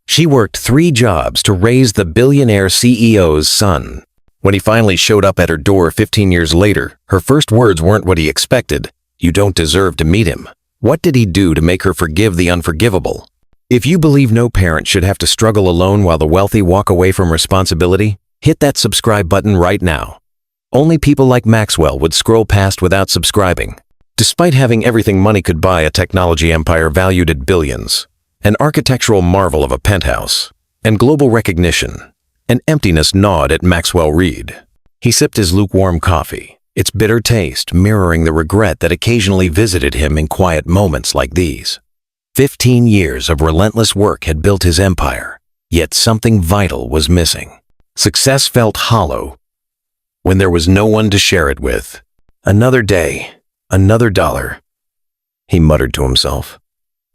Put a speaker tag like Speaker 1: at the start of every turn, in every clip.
Speaker 1: She worked 3 jobs to raise the billionaire CEO's son. When he finally showed up at her door 15 years later, her first words weren't what he expected. "You don't deserve to meet him." What did he do to make her forgive the unforgivable? If you believe no parent should have to struggle alone while the wealthy walk away from responsibility, hit that subscribe button right now. Only people like Maxwell would scroll past without subscribing. Despite having everything money could buy, a technology empire valued at billions, an architectural marvel of a penthouse, and global recognition, an emptiness gnawed at Maxwell Reed. He sipped his lukewarm coffee, its bitter taste mirroring the regret that occasionally visited him in quiet moments like these. 15 years of relentless work had built his empire, yet something vital was missing. Success felt hollow when there was no one to share it with. Another day, another dollar, he muttered to himself.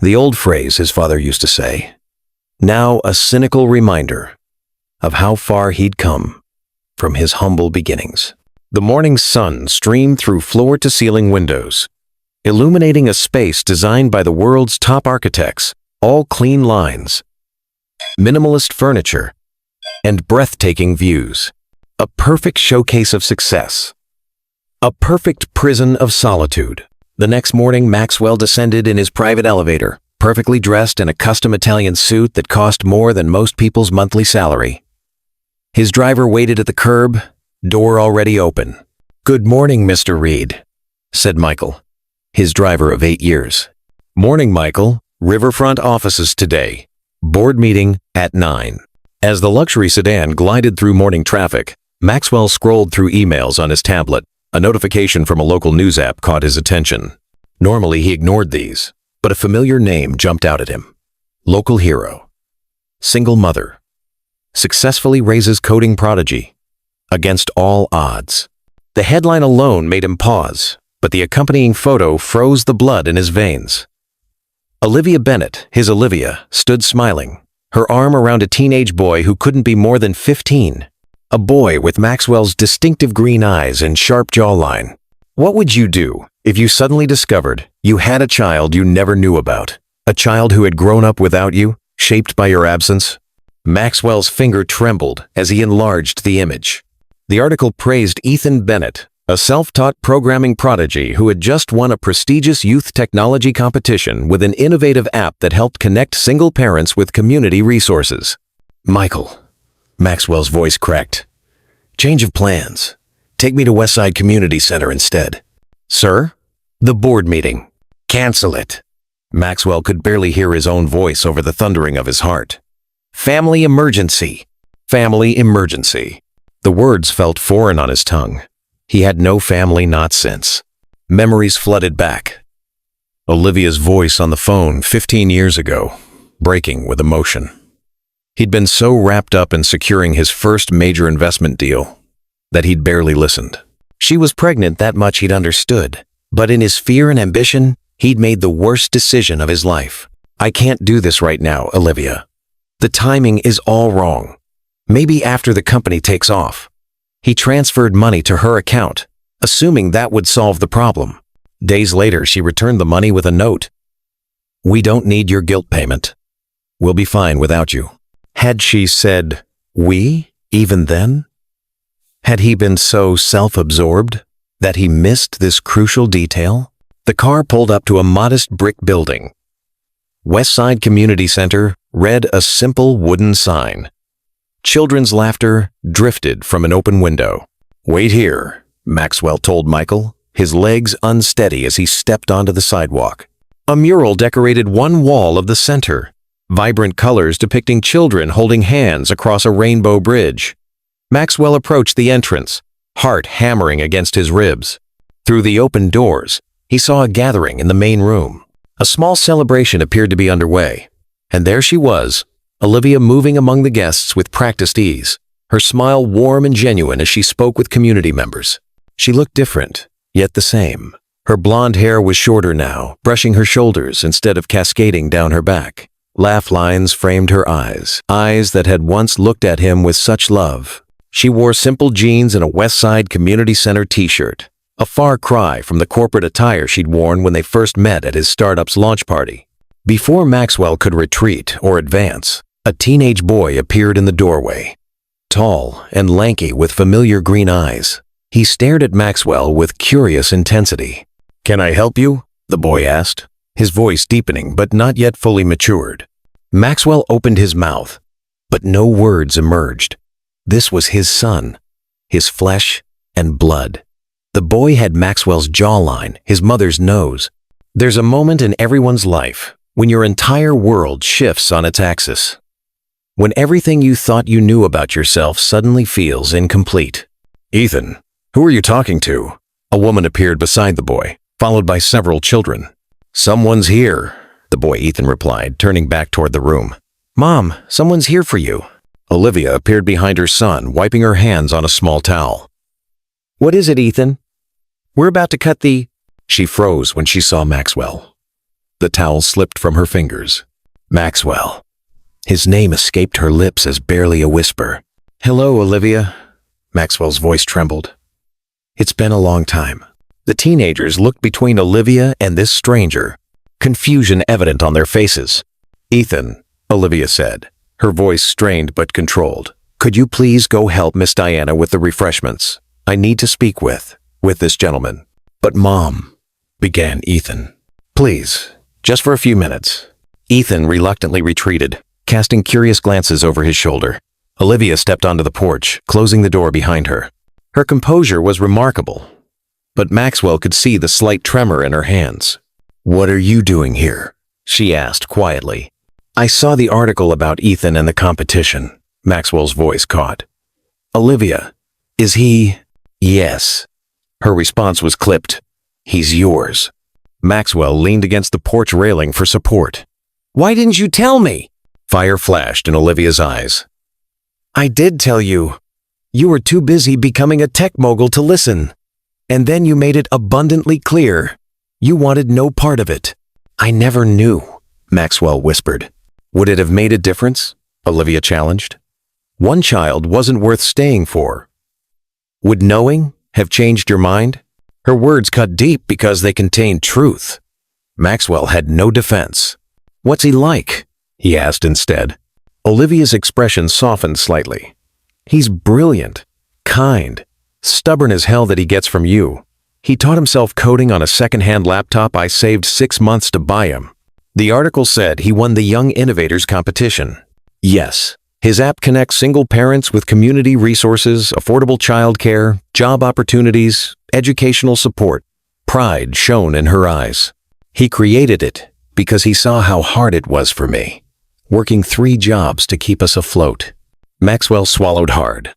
Speaker 1: The old phrase his father used to say, now a cynical reminder of how far he'd come from his humble beginnings. The morning sun streamed through floor-to-ceiling windows, illuminating a space designed by the world's top architects, all clean lines, minimalist furniture, and breathtaking views. A perfect showcase of success. A perfect prison of solitude. The next morning, Maxwell descended in his private elevator, perfectly dressed in a custom Italian suit that cost more than most people's monthly salary. His driver waited at the curb, door already open. "Good morning, Mr. Reed," said Michael, his driver of 8 years. "Morning, Michael. Riverfront offices today. Board meeting at 9. As the luxury sedan glided through morning traffic, Maxwell scrolled through emails on his tablet. A notification from a local news app caught his attention. Normally he ignored these, but a familiar name jumped out at him. Local hero. Single mother. Successfully raises coding prodigy. Against all odds. The headline alone made him pause, but the accompanying photo froze the blood in his veins. Olivia Bennett, his Olivia, stood smiling, her arm around a teenage boy who couldn't be more than 15. A boy with Maxwell's distinctive green eyes and sharp jawline. What would you do if you suddenly discovered you had a child you never knew about? A child who had grown up without you, shaped by your absence? Maxwell's finger trembled as he enlarged the image. The article praised Ethan Bennett, a self-taught programming prodigy who had just won a prestigious youth technology competition with an innovative app that helped connect single parents with community resources. "Michael," Maxwell's voice cracked. "Change of plans. Take me to Westside Community Center instead." "Sir?" "The board meeting. Cancel it." Maxwell could barely hear his own voice over the thundering of his heart. "Family emergency. Family emergency." The words felt foreign on his tongue. He had no family, not since. Memories flooded back. Olivia's voice on the phone 15 years ago, breaking with emotion. He'd been so wrapped up in securing his first major investment deal that he'd barely listened. She was pregnant, that much he'd understood, but in his fear and ambition, he'd made the worst decision of his life. "I can't do this right now, Olivia. The timing is all wrong. Maybe after the company takes off." He transferred money to her account, assuming that would solve the problem. Days later, she returned the money with a note. "We don't need your guilt payment. We'll be fine without you." Had she said, "we," even then? Had he been so self-absorbed that he missed this crucial detail? The car pulled up to a modest brick building. Westside Community Center read a simple wooden sign. Children's laughter drifted from an open window. "Wait here," Maxwell told Michael, his legs unsteady as he stepped onto the sidewalk. A mural decorated one wall of the center, vibrant colors depicting children holding hands across a rainbow bridge. Maxwell approached the entrance, heart hammering against his ribs. Through the open doors, he saw a gathering in the main room. A small celebration appeared to be underway, and there she was, Olivia moving among the guests with practiced ease, her smile warm and genuine as she spoke with community members. She looked different, yet the same. Her blonde hair was shorter now, brushing her shoulders instead of cascading down her back. Laugh lines framed her eyes, eyes that had once looked at him with such love. She wore simple jeans and a Westside Community Center t-shirt, a far cry from the corporate attire she'd worn when they first met at his startup's launch party. Before Maxwell could retreat or advance, A teenage boy appeared in the doorway. Tall and lanky with familiar green eyes, he stared at Maxwell with curious intensity. "Can I help you?" the boy asked, his voice deepening but not yet fully matured. Maxwell opened his mouth, but no words emerged. This was his son, his flesh and blood. The boy had Maxwell's jawline, his mother's nose. There's a moment in everyone's life when your entire world shifts on its axis. When everything you thought you knew about yourself suddenly feels incomplete. "Ethan, who are you talking to?" A woman appeared beside the boy, followed by several children. "Someone's here," the boy Ethan replied, turning back toward the room. "Mom, someone's here for you." Olivia appeared behind her son, wiping her hands on a small towel. "What is it, Ethan?" "We're about to cut the—" She froze when she saw Maxwell. The towel slipped from her fingers. Maxwell. His name escaped her lips as barely a whisper. "Hello, Olivia." Maxwell's voice trembled. "It's been a long time." The teenagers looked between Olivia and this stranger, confusion evident on their faces. "Ethan," Olivia said, her voice strained but controlled. "Could you please go help Miss Diana with the refreshments? I need to speak with this gentleman." "But Mom," began Ethan. "Please, just for a few minutes." Ethan reluctantly retreated, casting curious glances over his shoulder. Olivia stepped onto the porch, closing the door behind her. Her composure was remarkable, but Maxwell could see the slight tremor in her hands. "What are you doing here?" she asked quietly. "I saw the article about Ethan and the competition," Maxwell's voice caught. "Olivia, is he—" "Yes." Her response was clipped. "He's yours." Maxwell leaned against the porch railing for support. "Why didn't you tell me?" Fire flashed in Olivia's eyes. "I did tell you. You were too busy becoming a tech mogul to listen. And then you made it abundantly clear. You wanted no part of it." "I never knew," Maxwell whispered. "Would it have made a difference?" Olivia challenged. "One child wasn't worth staying for." "Would knowing have changed your mind?" Her words cut deep because they contained truth. Maxwell had no defense. "What's he like?" he asked instead. Olivia's expression softened slightly. "He's brilliant, kind, stubborn as hell that he gets from you. He taught himself coding on a second-hand laptop I saved 6 months to buy him. The article said he won the Young Innovators competition. Yes, his app connects single parents with community resources, affordable childcare, job opportunities, educational support." Pride shone in her eyes. "He created it because he saw how hard it was for me, working 3 jobs to keep us afloat." Maxwell swallowed hard.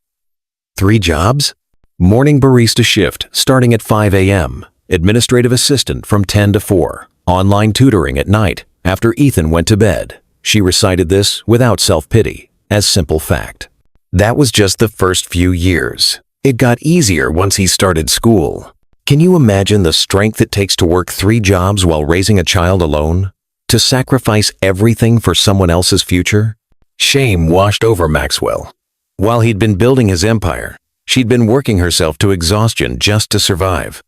Speaker 1: 3 jobs? Morning barista shift starting at 5 a.m., administrative assistant from 10 to 4, online tutoring at night after Ethan went to bed. She recited this without self-pity, as simple fact. That was just the first few years. It got easier once he started school. Can you imagine the strength it takes to work 3 jobs while raising a child alone? To sacrifice everything for someone else's future? Shame washed over Maxwell. While he'd been building his empire, she'd been working herself to exhaustion just to survive.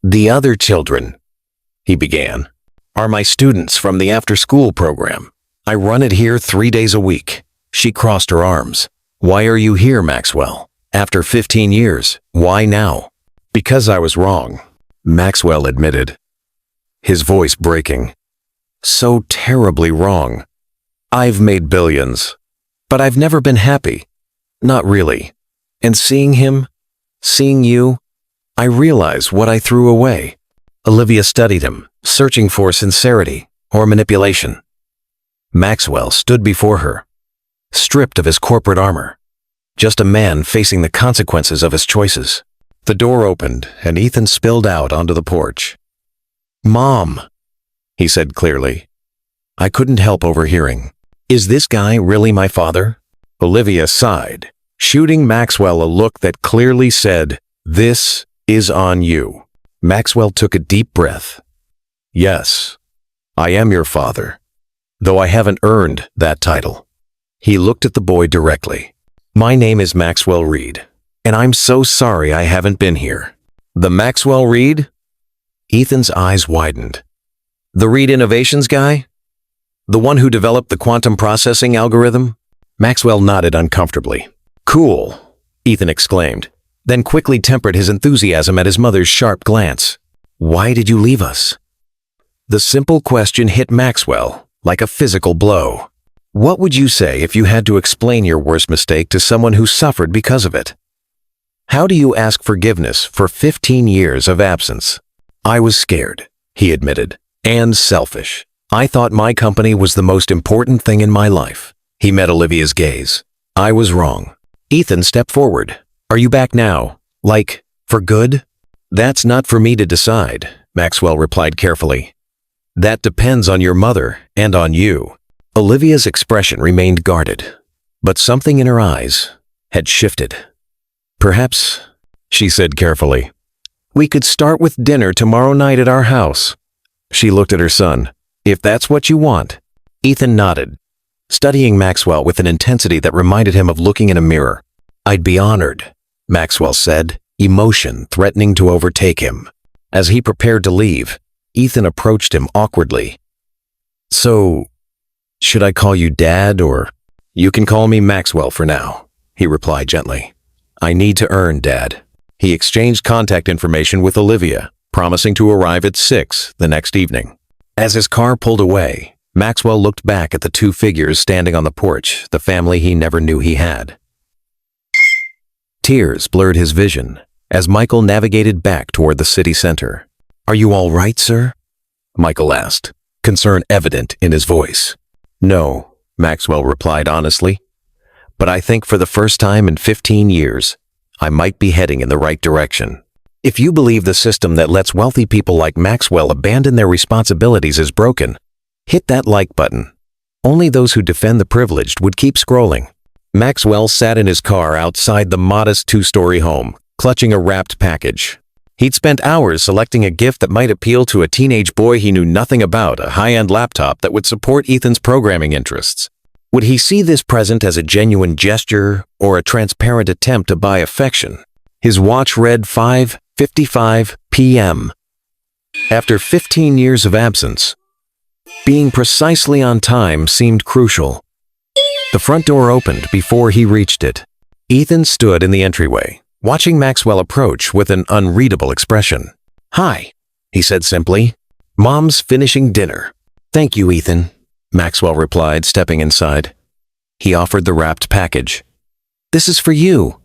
Speaker 1: "The other children," he began, "are my students from the after-school program. I run it here 3 days a week." She crossed her arms. "Why are you here, Maxwell? After 15 years, why now?" "Because I was wrong," Maxwell admitted, his voice breaking. "So terribly wrong. I've made billions, but I've never been happy. Not really. And seeing him, seeing you, I realize what I threw away." Olivia studied him, searching for sincerity or manipulation. Maxwell stood before her, stripped of his corporate armor, just a man facing the consequences of his choices. The door opened and Ethan spilled out onto the porch. "Mom," he said clearly. I couldn't help overhearing. "Is this guy really my father?" Olivia sighed, shooting Maxwell a look that clearly said, "This is on you." Maxwell took a deep breath. "Yes, I am your father, though I haven't earned that title." He looked at the boy directly. "My name is Maxwell Reed, and I'm so sorry I haven't been here." "The Maxwell Reed?" Ethan's eyes widened. "The Reed Innovations guy? The one who developed the quantum processing algorithm?" Maxwell nodded uncomfortably. Cool, Ethan exclaimed, then quickly tempered his enthusiasm at his mother's sharp glance. Why did you leave us? The simple question hit Maxwell like a physical blow. What would you say if you had to explain your worst mistake to someone who suffered because of it? How do you ask forgiveness for 15 years of absence? I was scared, he admitted, and selfish. I thought my company was the most important thing in my life. He met Olivia's gaze. I was wrong. Ethan stepped forward. Are you back now? Like, for good? That's not for me to decide, Maxwell replied carefully. That depends on your mother and on you. Olivia's expression remained guarded, but something in her eyes had shifted. Perhaps, she said carefully, we could start with dinner tomorrow night at our house. She looked at her son. If that's what you want. Ethan nodded, studying Maxwell with an intensity that reminded him of looking in a mirror. I'd be honored, Maxwell said, emotion threatening to overtake him. As he prepared to leave, Ethan approached him awkwardly. So, should I call you Dad, or? You can call me Maxwell for now, he replied gently. I need to earn, Dad. He exchanged contact information with Olivia, promising to arrive at 6 the next evening. As his car pulled away, Maxwell looked back at the two figures standing on the porch, the family he never knew he had. Tears blurred his vision as Michael navigated back toward the city center. Are you all right, sir? Michael asked, concern evident in his voice. No, Maxwell replied honestly. But I think for the first time in 15 years, I might be heading in the right direction. If you believe the system that lets wealthy people like Maxwell abandon their responsibilities is broken, hit that like button. Only those who defend the privileged would keep scrolling. Maxwell sat in his car outside the modest 2-story home, clutching a wrapped package. He'd spent hours selecting a gift that might appeal to a teenage boy he knew nothing about, a high-end laptop that would support Ethan's programming interests. Would he see this present as a genuine gesture or a transparent attempt to buy affection? His watch read 5:55 p.m. After 15 years of absence, being precisely on time seemed crucial. The front door opened before he reached it. Ethan stood in the entryway, watching Maxwell approach with an unreadable expression. Hi, he said simply. Mom's finishing dinner. Thank you, Ethan, Maxwell replied, stepping inside. He offered the wrapped package. This is for you.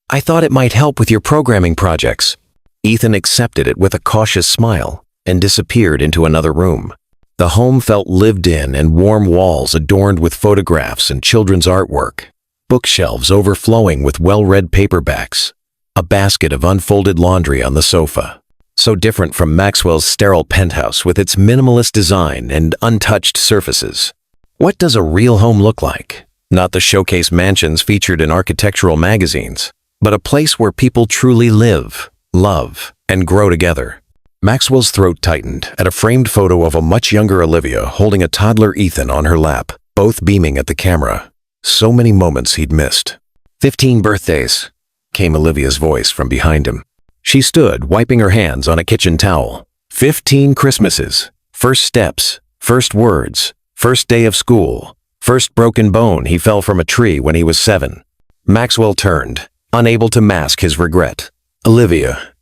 Speaker 1: I thought it might help with your programming projects. Ethan accepted it with a cautious smile and disappeared into another room. The home felt lived in, and warm walls adorned with photographs and children's artwork, bookshelves overflowing with well-read paperbacks, a basket of unfolded laundry on the sofa. So different from Maxwell's sterile penthouse with its minimalist design and untouched surfaces. What does a real home look like? Not the showcase mansions featured in architectural magazines, but a place where people truly live, love, and grow together. Maxwell's throat tightened at a framed photo of a much younger Olivia holding a toddler Ethan on her lap, both beaming at the camera. So many moments he'd missed. 15 birthdays, came Olivia's voice from behind him. She stood, wiping her hands on a kitchen towel. 15 Christmases, first steps, first words, first day of school, first broken bone he fell from a tree when he was 7. Maxwell turned, unable to mask his regret. Olivia,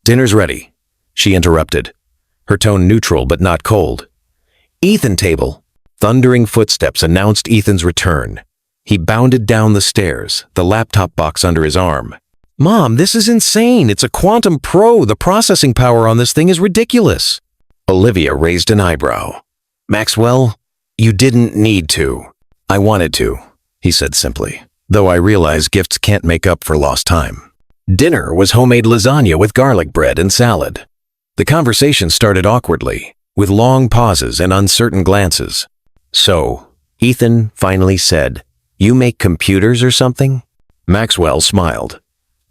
Speaker 1: dinner's ready, she interrupted, her tone neutral but not cold. Ethan table. Thundering footsteps announced Ethan's return. He bounded down the stairs, the laptop box under his arm. Mom, this is insane. It's a Quantum Pro. The processing power on this thing is ridiculous. Olivia raised an eyebrow. Maxwell, you didn't need to. I wanted to, he said simply, though I realize gifts can't make up for lost time. Dinner was homemade lasagna with garlic bread and salad. The conversation started awkwardly, with long pauses and uncertain glances. So, Ethan finally said, You make computers or something? Maxwell smiled.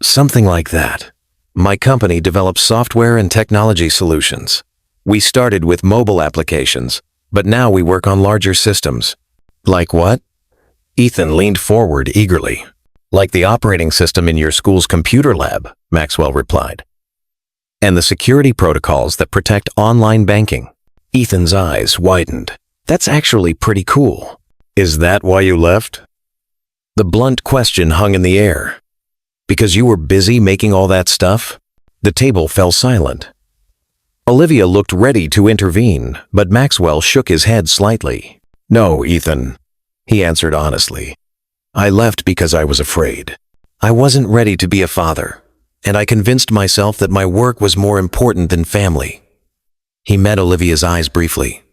Speaker 1: Something like that. My company develops software and technology solutions. We started with mobile applications, but now we work on larger systems. Like what? Ethan leaned forward eagerly. Like the operating system in your school's computer lab, Maxwell replied. And the security protocols that protect online banking. Ethan's eyes widened. That's actually pretty cool. Is that why you left? The blunt question hung in the air. Because you were busy making all that stuff? The table fell silent. Olivia looked ready to intervene, but Maxwell shook his head slightly. No, Ethan, he answered honestly. I left because I was afraid. I wasn't ready to be a father, and I convinced myself that my work was more important than family. He met Olivia's eyes briefly.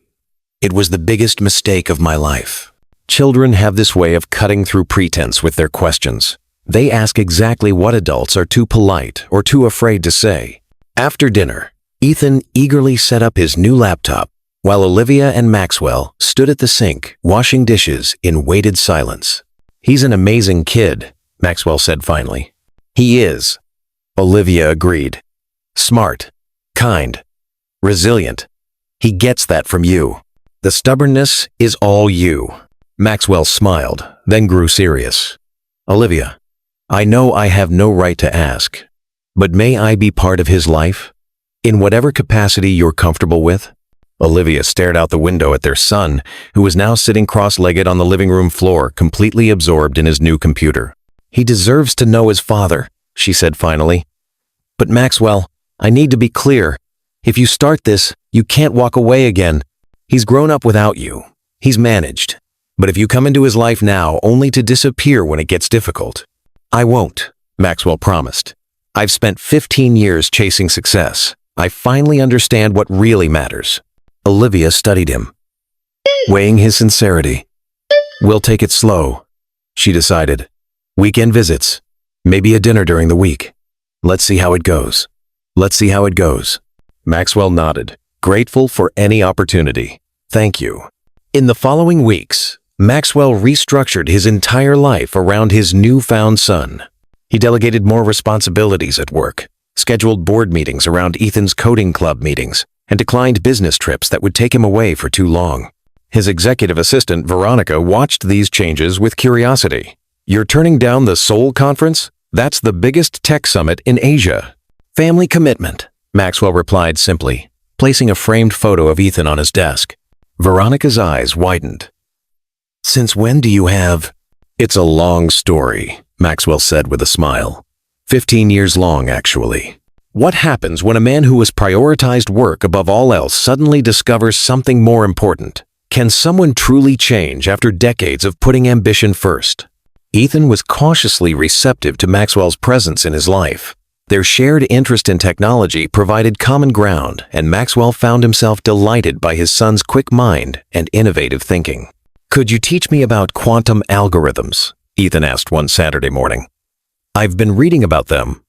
Speaker 1: It was the biggest mistake of my life. Children have this way of cutting through pretense with their questions. They ask exactly what adults are too polite or too afraid to say. After dinner, Ethan eagerly set up his new laptop, while Olivia and Maxwell stood at the sink, washing dishes in weighted silence. He's an amazing kid, Maxwell said finally. He is, Olivia agreed. Smart, kind, resilient. He gets that from you. The stubbornness is all you. Maxwell smiled, then grew serious. Olivia, I know I have no right to ask, but may I be part of his life? In whatever capacity you're comfortable with? Olivia stared out the window at their son, who was now sitting cross-legged on the living room floor, completely absorbed in his new computer. He deserves to know his father, she said finally. But Maxwell, I need to be clear. If you start this, you can't walk away again. He's grown up without you. He's managed. But if you come into his life now only to disappear when it gets difficult, I won't, Maxwell promised. I've spent 15 years chasing success. I finally understand what really matters. Olivia studied him, weighing his sincerity. We'll take it slow, she decided. Weekend visits, maybe a dinner during the week. Let's see how it goes. Let's see how it goes. Maxwell nodded, grateful for any opportunity. Thank you. In the following weeks, Maxwell restructured his entire life around his newfound son. He delegated more responsibilities at work, scheduled board meetings around Ethan's coding club meetings, and declined business trips that would take him away for too long. His executive assistant, Veronica, watched these changes with curiosity. You're turning down the Seoul conference? That's the biggest tech summit in Asia. Family commitment, Maxwell replied simply, placing a framed photo of Ethan on his desk. Veronica's eyes widened. Since when do you have? It's a long story, Maxwell said with a smile. 15 years long, actually. What happens when a man who has prioritized work above all else suddenly discovers something more important? Can someone truly change after decades of putting ambition first? Ethan was cautiously receptive to Maxwell's presence in his life. Their shared interest in technology provided common ground, and Maxwell found himself delighted by his son's quick mind and innovative thinking. Could you teach me about quantum algorithms? Ethan asked one Saturday morning. I've been reading about them,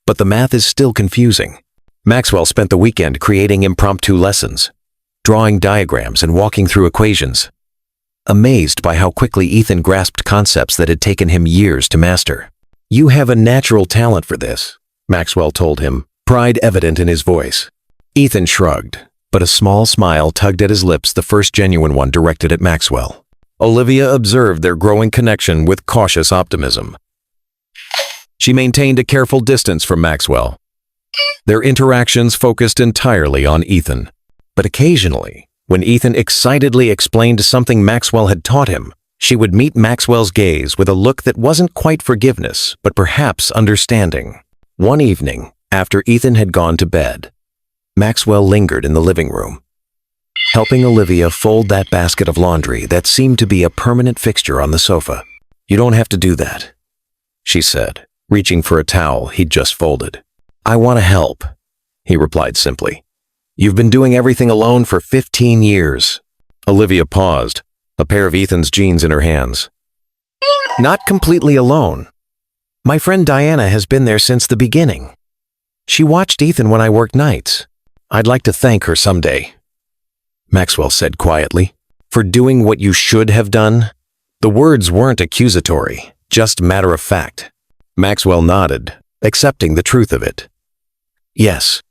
Speaker 1: but the math is still confusing. Maxwell spent the weekend creating impromptu lessons, drawing diagrams and walking through equations. Amazed by how quickly Ethan grasped concepts that had taken him years to master. You have a natural talent for this, Maxwell told him, pride evident in his voice. Ethan shrugged, but a small smile tugged at his lips, the first genuine one directed at Maxwell. Olivia observed their growing connection with cautious optimism. She maintained a careful distance from Maxwell. Their interactions focused entirely on Ethan. But occasionally, when Ethan excitedly explained something Maxwell had taught him, she would meet Maxwell's gaze with a look that wasn't quite forgiveness, but perhaps understanding. One evening, after Ethan had gone to bed, Maxwell lingered in the living room, helping Olivia fold that basket of laundry that seemed to be a permanent fixture on the sofa. You don't have to do that, she said, reaching for a towel he'd just folded. I want to help, he replied simply. You've been doing everything alone for 15 years. Olivia paused, a pair of Ethan's jeans in her hands. Not completely alone. My friend Diana has been there since the beginning. She watched Ethan when I worked nights. I'd like to thank her someday. Maxwell said quietly, for doing what you should have done. The words weren't accusatory, just matter of fact. Maxwell nodded, accepting the truth of it. Yes,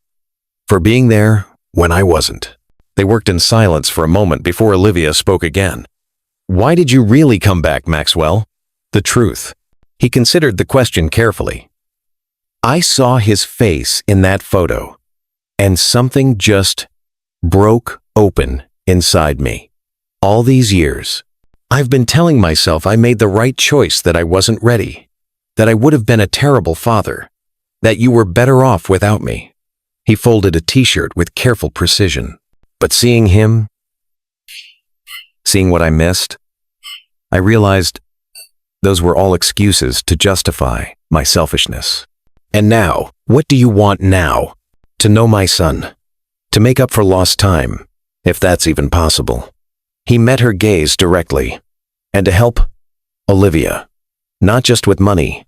Speaker 1: for being there when I wasn't. They worked in silence for a moment before Olivia spoke again. Why did you really come back, Maxwell? The truth. He considered the question carefully. I saw his face in that photo, and something just broke open inside me. All these years, I've been telling myself I made the right choice, that I wasn't ready, that I would have been a terrible father, that you were better off without me." He folded a t-shirt with careful precision. But seeing him, seeing what I missed, I realized those were all excuses to justify my selfishness. "And now, what do you want now?" "To know my son. To make up for lost time, if that's even possible." He met her gaze directly. "And to help Olivia, not just with money,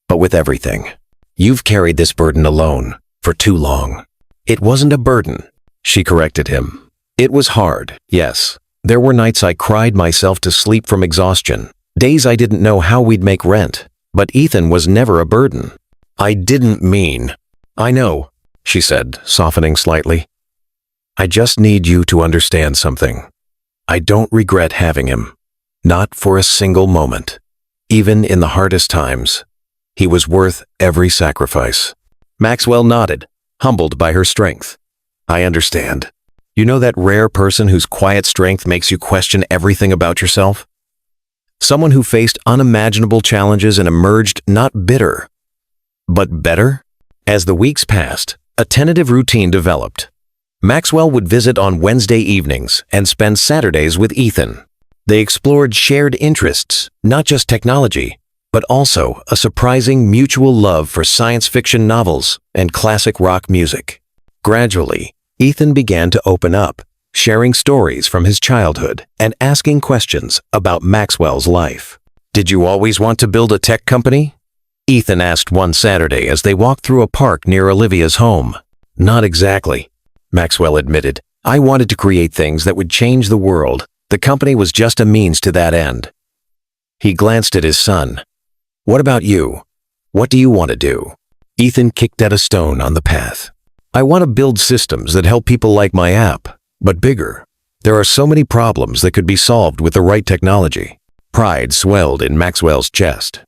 Speaker 1: but with everything. You've carried this burden alone for too long." "It wasn't a burden," she corrected him. "It was hard, yes. There were nights I cried myself to sleep from exhaustion, days I didn't know how we'd make rent, but Ethan was never a burden." "I didn't mean—" "I know," she said, softening slightly. "I just need you to understand something. I don't regret having him. Not for a single moment. Even in the hardest times, he was worth every sacrifice." Maxwell nodded, humbled by her strength. "I understand. You know that rare person whose quiet strength makes you question everything about yourself? Someone who faced unimaginable challenges and emerged not bitter, but better?" As the weeks passed, a tentative routine developed. Maxwell would visit on Wednesday evenings and spend Saturdays with Ethan. They explored shared interests, not just technology, but also a surprising mutual love for science fiction novels and classic rock music. Gradually, Ethan began to open up, sharing stories from his childhood and asking questions about Maxwell's life. "Did you always want to build a tech company?" Ethan asked one Saturday as they walked through a park near Olivia's home. "Not exactly," Maxwell admitted. "I wanted to create things that would change the world. The company was just a means to that end." He glanced at his son. "What about you? What do you want to do?" Ethan kicked at a stone on the path. "I want to build systems that help people like my app, but bigger. There are so many problems that could be solved with the right technology." Pride swelled in Maxwell's chest.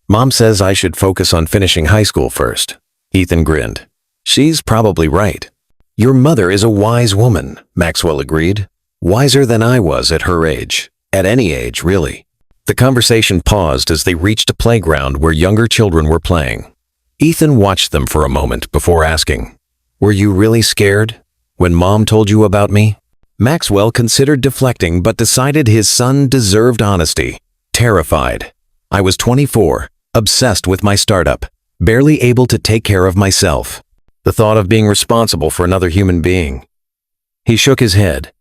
Speaker 1: "Mom says I should focus on finishing high school first." Ethan grinned. "She's probably right." "Your mother is a wise woman," Maxwell agreed. "Wiser than I was at her age. At any age, really." The conversation paused as they reached a playground where younger children were playing. Ethan watched them for a moment before asking, "Were you really scared when Mom told you about me?" Maxwell considered deflecting but decided his son deserved honesty. "Terrified. I was 24, obsessed with my startup, barely able to take care of myself. The thought of being responsible for another human being." He shook his head.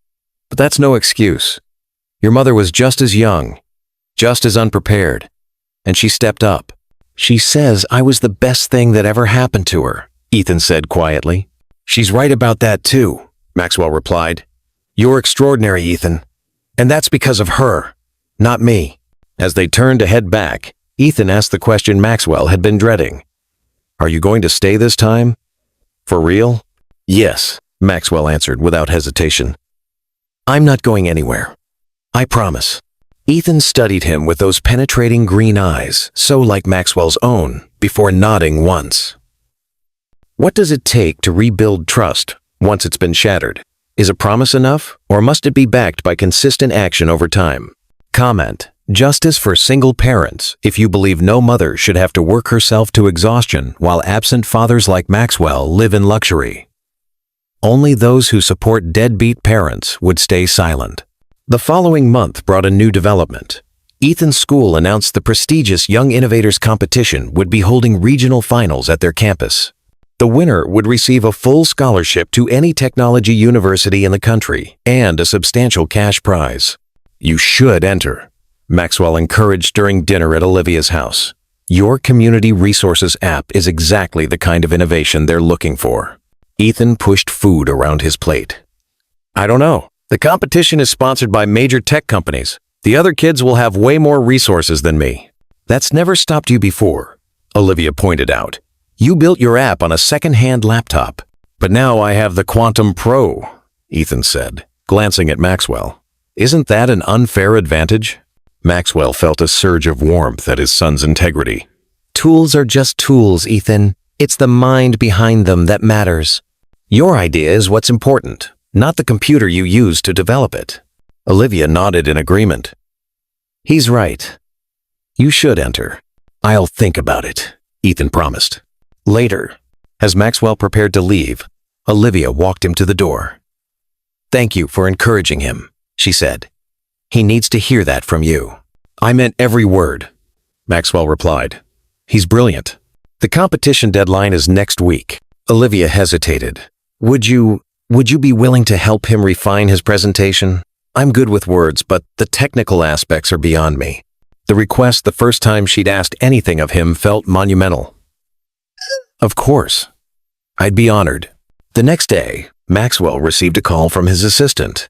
Speaker 1: "But that's no excuse. Your mother was just as young, just as unprepared, and she stepped up." "She says I was the best thing that ever happened to her," Ethan said quietly. "She's right about that too," Maxwell replied. "You're extraordinary, Ethan, and that's because of her, not me." As they turned to head back, Ethan asked the question Maxwell had been dreading. "Are you going to stay this time? For real?" "Yes," Maxwell answered without hesitation. "I'm not going anywhere. I promise." Ethan studied him with those penetrating green eyes, so like Maxwell's own, before nodding once. What does it take to rebuild trust once it's been shattered? Is a promise enough, or must it be backed by consistent action over time? Comment: Justice for single parents if you believe no mother should have to work herself to exhaustion while absent fathers like Maxwell live in luxury. Only those who support deadbeat parents would stay silent. The following month brought a new development. Ethan's school announced the prestigious Young Innovators Competition would be holding regional finals at their campus. The winner would receive a full scholarship to any technology university in the country and a substantial cash prize. "You should enter," Maxwell encouraged during dinner at Olivia's house. "Your community resources app is exactly the kind of innovation they're looking for." Ethan pushed food around his plate. "I don't know. The competition is sponsored by major tech companies. The other kids will have way more resources than me." "That's never stopped you before," Olivia pointed out. "You built your app on a second-hand laptop." "But now I have the Quantum Pro," Ethan said, glancing at Maxwell. "Isn't that an unfair advantage?" Maxwell felt a surge of warmth at his son's integrity. "Tools are just tools, Ethan. It's the mind behind them that matters. Your idea is what's important, not the computer you use to develop it." Olivia nodded in agreement. He's right. You should enter. I'll think about it, Ethan promised. Later, as Maxwell prepared to leave, Olivia walked him to the door. Thank you for encouraging him, she said. He needs to hear that from you. I meant every word, Maxwell replied. He's brilliant. The competition deadline is next week. Olivia hesitated. Would you be willing to help him refine his presentation? I'm good with words, but the technical aspects are beyond me. The request the first time she'd asked anything of him felt monumental. Of course. I'd be honored. The next day, Maxwell received a call from his assistant.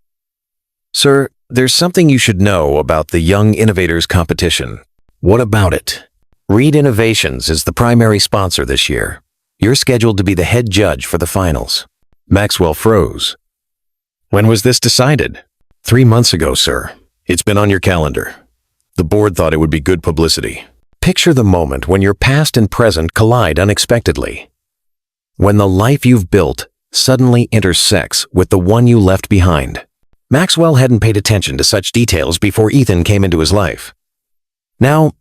Speaker 1: Sir, there's something you should know about the Young Innovators competition. What about it? Reed Innovations is the primary sponsor this year. You're scheduled to be the head judge for the finals. Maxwell froze. When was this decided? 3 months ago, sir. It's been on your calendar. The board thought it would be good publicity. Picture the moment when your past and present collide unexpectedly. When the life you've built suddenly intersects with the one you left behind. Maxwell hadn't paid attention to such details before Ethan came into his life. Now,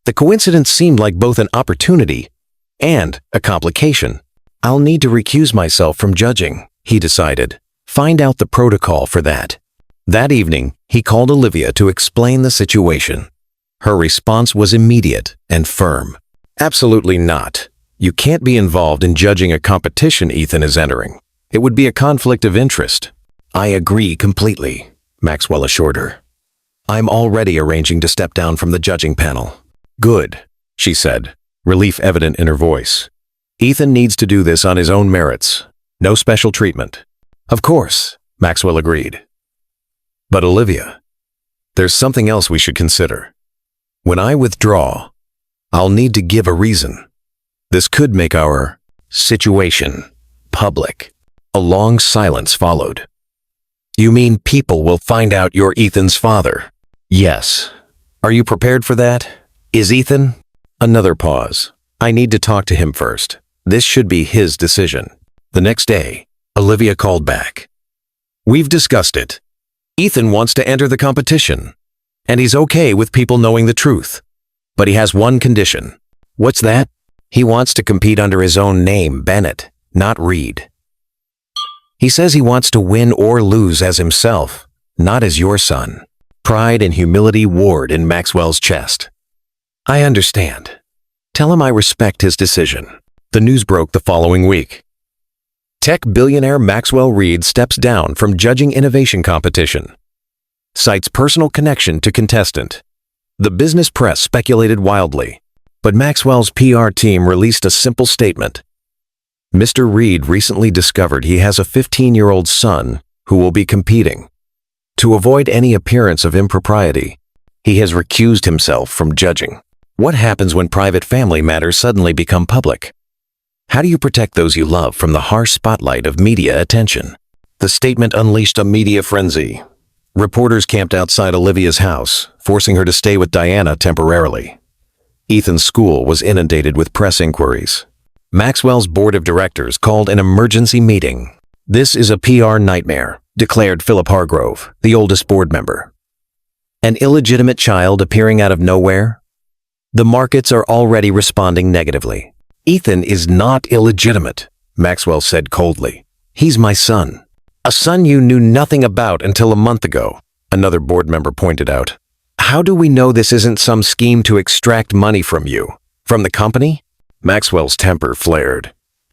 Speaker 1: the coincidence seemed like both an opportunity and a complication. I'll need to recuse myself from judging, he decided. Find out the protocol for that. That evening, he called Olivia to explain the situation. Her response was immediate and firm. Absolutely not. You can't be involved in judging a competition Ethan is entering. It would be a conflict of interest. I agree completely, Maxwell assured her. I'm already arranging to step down from the judging panel. Good, she said, relief evident in her voice. Ethan needs to do this on his own merits. No special treatment. Of course, Maxwell agreed. But Olivia, there's something else we should consider. When I withdraw, I'll need to give a reason. This could make our situation public. A long silence followed. You mean people will find out you're Ethan's father? Yes. Are you prepared for that? Is Ethan? Another pause. I need to talk to him first. This should be his decision. The next day, Olivia called back. We've discussed it. Ethan wants to enter the competition, and he's okay with people knowing the truth. But he has one condition. What's that? He wants to compete under his own name, Bennett, not Reed. He says he wants to win or lose as himself, not as your son. Pride and humility warred in Maxwell's chest. I understand. Tell him I respect his decision. The news broke the following week. Tech billionaire Maxwell Reed steps down from judging innovation competition. Cites personal connection to contestant. The business press speculated wildly, but Maxwell's PR team released a simple statement. Mr. Reed recently discovered he has a 15-year-old son who will be competing. To avoid any appearance of impropriety, he has recused himself from judging. What happens when private family matters suddenly become public? How do you protect those you love from the harsh spotlight of media attention? The statement unleashed a media frenzy. Reporters camped outside Olivia's house, forcing her to stay with Diana temporarily. Ethan's school was inundated with press inquiries. Maxwell's board of directors called an emergency meeting. This is a PR nightmare, declared Philip Hargrove, the oldest board member. An illegitimate child appearing out of nowhere? The markets are already responding negatively. Ethan is not illegitimate, Maxwell said coldly. He's my son. A son you knew nothing about until a month ago, another board member pointed out. How do we know this isn't some scheme to extract money from you? From the company? Maxwell's temper flared.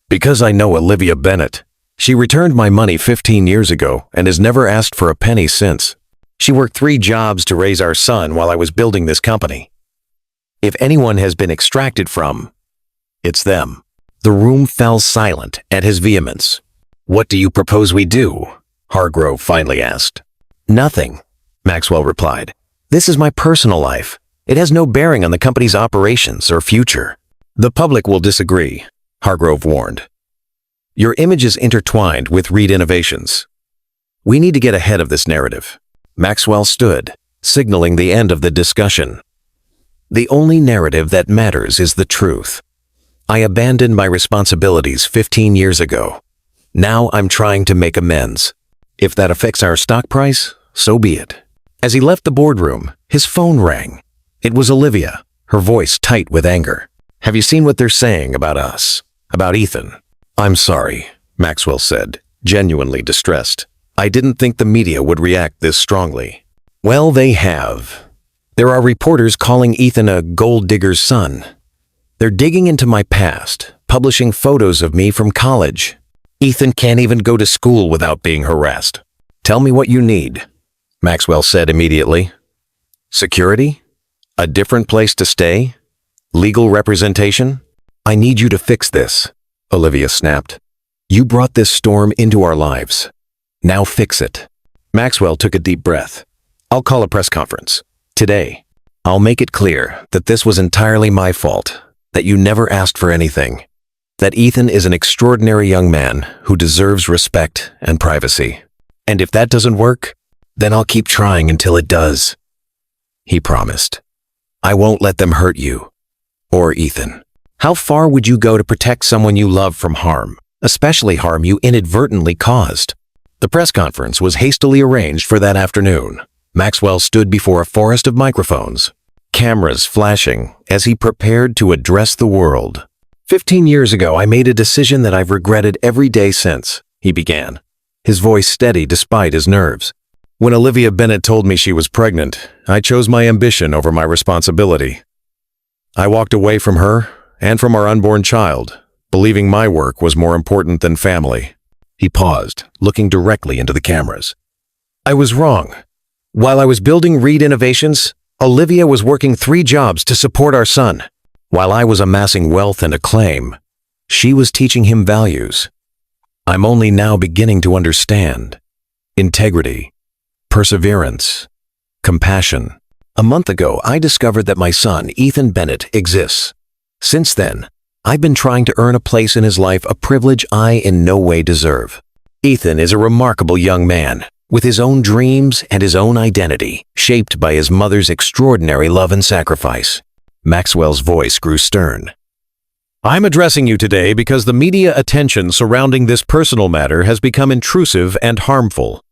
Speaker 1: Because I know Olivia Bennett. She returned my money 15 years ago and has never asked for a penny since. She worked 3 jobs to raise our son while I was building this company. If anyone has been extracted from, it's them. The room fell silent at his vehemence. What do you propose we do? Hargrove finally asked. Nothing, Maxwell replied. This is my personal life. It has no bearing on the company's operations or future. The public will disagree, Hargrove warned. Your image is intertwined with Reed Innovations. We need to get ahead of this narrative. Maxwell stood, signaling the end of the discussion. The only narrative that matters is the truth. I abandoned my responsibilities 15 years ago. Now I'm trying to make amends. If that affects our stock price, so be it. As he left the boardroom, His phone rang. It was Olivia, her voice tight with anger. "Have you seen what they're saying about us? About Ethan?" "I'm sorry," Maxwell said, genuinely distressed. "I didn't think the media would react this strongly." "Well, they have. There are reporters calling Ethan a gold digger's son. They're digging into my past, publishing photos of me from college. Ethan can't even go to school without being harassed." "Tell me what you need," Maxwell said immediately. "Security? A different place to stay? Legal representation? I need you to fix this," Olivia snapped. "You brought this storm into our lives. Now fix it." Maxwell took a deep breath. "I'll call a press conference. Today. I'll make it clear that this was entirely my fault, that you never asked for anything, that Ethan is an extraordinary young man who deserves respect and privacy. And if that doesn't work, then I'll keep trying until it does." He promised. "I won't let them hurt you. Or Ethan. How far would you go to protect someone you love from harm, especially harm you inadvertently caused?" The press conference was hastily arranged for that afternoon. Maxwell stood before a forest of microphones, cameras flashing as he prepared to address the world. 15 years ago, I made a decision that I've regretted every day since," he began, his voice steady despite his nerves. "When Olivia Bennett told me she was pregnant, I chose my ambition over my responsibility. I walked away from her and from our unborn child, believing my work was more important than family." He paused, looking directly into the cameras. "I was wrong. While I was building Reed Innovations, Olivia was working 3 jobs to support our son. While I was amassing wealth and acclaim, she was teaching him values. I'm only now beginning to understand. Integrity, perseverance, compassion. A month ago, I discovered that my son, Ethan Bennett, exists. Since then, I've been trying to earn a place in his life, a privilege I in no way deserve. Ethan is a remarkable young man, with his own dreams and his own identity, shaped by his mother's extraordinary love and sacrifice." Maxwell's voice grew stern. "I'm addressing you today because the media attention surrounding this personal matter has become intrusive and harmful.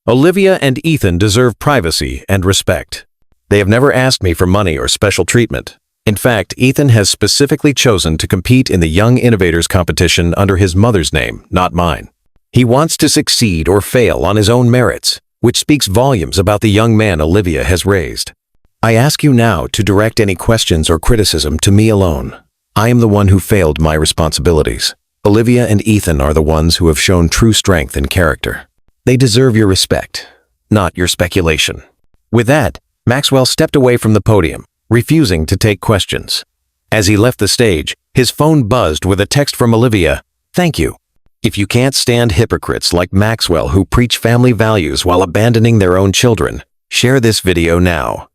Speaker 1: Olivia and Ethan deserve privacy and respect. They have never asked me for money or special treatment. In fact, Ethan has specifically chosen to compete in the Young Innovators competition under his mother's name, not mine. He wants to succeed or fail on his own merits, which speaks volumes about the young man Olivia has raised. I ask you now to direct any questions or criticism to me alone. I am the one who failed my responsibilities. Olivia and Ethan are the ones who have shown true strength and character. They deserve your respect, not your speculation." With that, Maxwell stepped away from the podium, refusing to take questions. As he left the stage, his phone buzzed with a text from Olivia. "Thank you. If you can't stand hypocrites like Maxwell who preach family values while abandoning their own children, share this video now.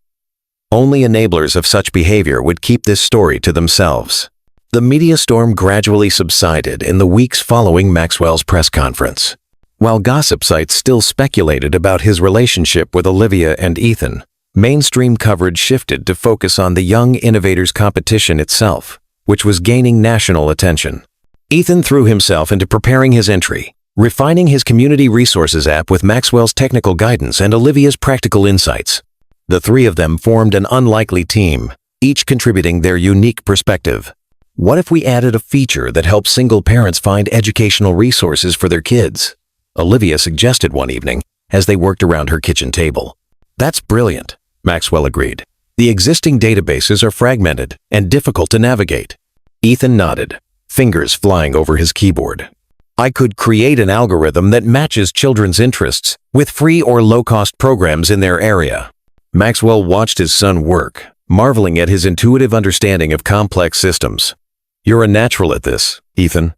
Speaker 1: Only enablers of such behavior would keep this story to themselves." The media storm gradually subsided in the weeks following Maxwell's press conference. While gossip sites still speculated about his relationship with Olivia and Ethan, mainstream coverage shifted to focus on the Young Innovators competition itself, which was gaining national attention. Ethan threw himself into preparing his entry, refining his community resources app with Maxwell's technical guidance and Olivia's practical insights. The 3 of them formed an unlikely team, each contributing their unique perspective. What if we added a feature that helps single parents find educational resources for their kids? Olivia suggested one evening as they worked around her kitchen table. "That's brilliant," Maxwell agreed. "The existing databases are fragmented and difficult to navigate." Ethan nodded, fingers flying over his keyboard. "I could create an algorithm that matches children's interests with free or low-cost programs in their area." Maxwell watched his son work, marveling at his intuitive understanding of complex systems. "You're a natural at this, Ethan.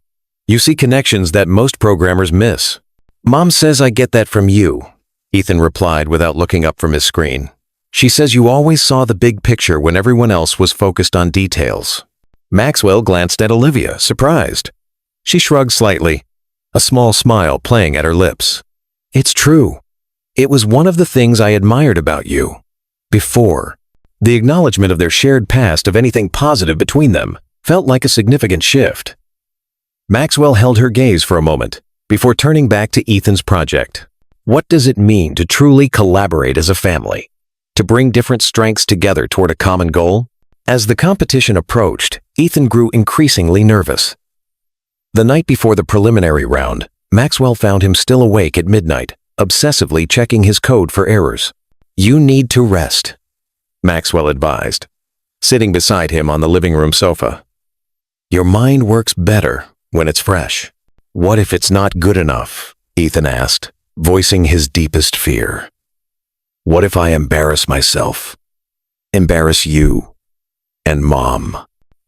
Speaker 1: You see connections that most programmers miss." "Mom says I get that from you," Ethan replied without looking up from his screen. "She says you always saw the big picture when everyone else was focused on details." Maxwell glanced at Olivia, surprised. She shrugged slightly, a small smile playing at her lips. "It's true. It was one of the things I admired about you. Before." The acknowledgement of their shared past, of anything positive between them, felt like a significant shift. Maxwell held her gaze for a moment, before turning back to Ethan's project. "What does it mean to truly collaborate as a family?" to bring different strengths together toward a common goal? As the competition approached, Ethan grew increasingly nervous. The night before the preliminary round, Maxwell found him still awake at midnight, obsessively checking his code for errors. "You need to rest," Maxwell advised, sitting beside him on the living room sofa. "Your mind works better when it's fresh." "What if it's not good enough?" Ethan asked, voicing his deepest fear. "What if I embarrass myself? Embarrass you and Mom?"